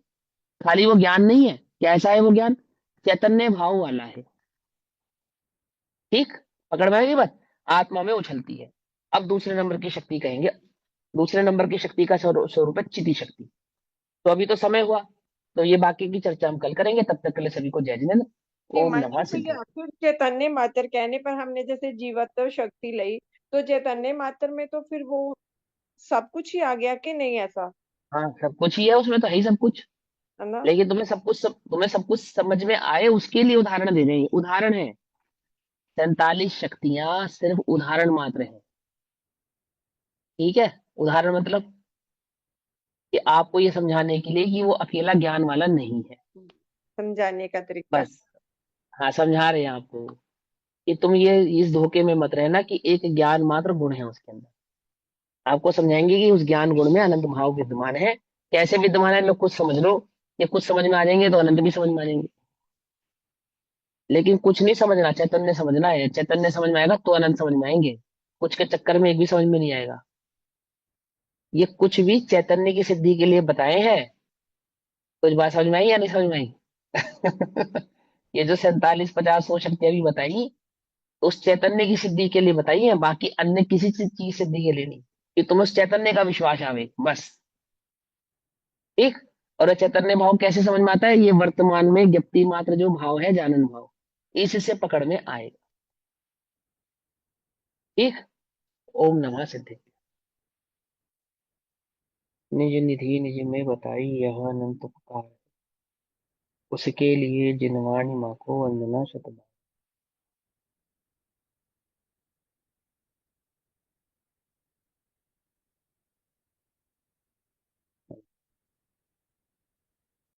खाली वो ज्ञान नहीं है। कैसा है वो ज्ञान? चैतन्य भाव वाला है। ठीक, पकड़ में आएगी बात? आत्मा में उछलती है। अब दूसरे नंबर की शक्ति कहेंगे। दूसरे नंबर की शक्ति का स्वरूप है चिति शक्ति। तो अभी तो समय हुआ, तो ये बाकी की चर्चा हम कल करेंगे। तब तक के लिए सभी को जय जिनेन्द्र। नहीं ओम मान नमः लो, ये सिद्धाय। आखिर चैतन्य मात्र कहने पर हमने जैसे जीवत्व शक्ति ली, तो चैतन्य मात्र में तो फिर वो सब कुछ ही आ गया कि नहीं ऐसा? हाँ, सब कुछ ही है उसमें, तो है ही सब कुछ। है ना? लेकिन तुम्हें सब कुछ समझ में आए उसके लिए उदाहरण दे रहे हैं। उदाहरण है, 47 शक्तियां सिर्फ उदाहरण मात्र है। ठीक है? उदाहरण मतलब कि आपको ये समझाने के लिए कि वो अकेला ज्ञान वाला नहीं है, समझाने का तरीका। बस। हाँ, समझा रहे हैं आपको कि तुम ये इस धोखे में मत रहना कि एक ज्ञान मात्र गुण है उसके अंदर। आपको समझाएंगे कि उस ज्ञान गुण में अनंत भाव विद्यमान है। कैसे विद्यमान है लोग कुछ समझ लो। ये कुछ समझ में आ जाएंगे तो अनंत भी समझ में आ जाएंगे। लेकिन कुछ नहीं समझना, चैतन्य समझना है। चैतन्य समझ में आएगा तो अनंत समझ में आएंगे। कुछ के चक्कर में एक भी समझ में नहीं आएगा। ये कुछ भी चैतन्य की सिद्धि के लिए बताए हैं। कुछ बात समझ में आई या नहीं समझ में आई? ये जो 47-50 100 शक्तियां भी बताई, तो उस चैतन्य की सिद्धि के लिए बताई है, बाकी अन्य किसी चीज की सिद्धि के लिए नहीं। कि तुम उस चैतन्य का विश्वास आवे, बस। ठीक। और ये चैतन्य भाव कैसे समझ में आता है? ये वर्तमान में ज्ञप्ति मात्र जो भाव है, जानन भाव, इससे पकड़ में आएगा। ठीक। ओम नमः सिद्धि। निज निधि निज में बताई यह अनंत पुकार, उसके लिए जिनवाणी माँ को वंदना शतबार।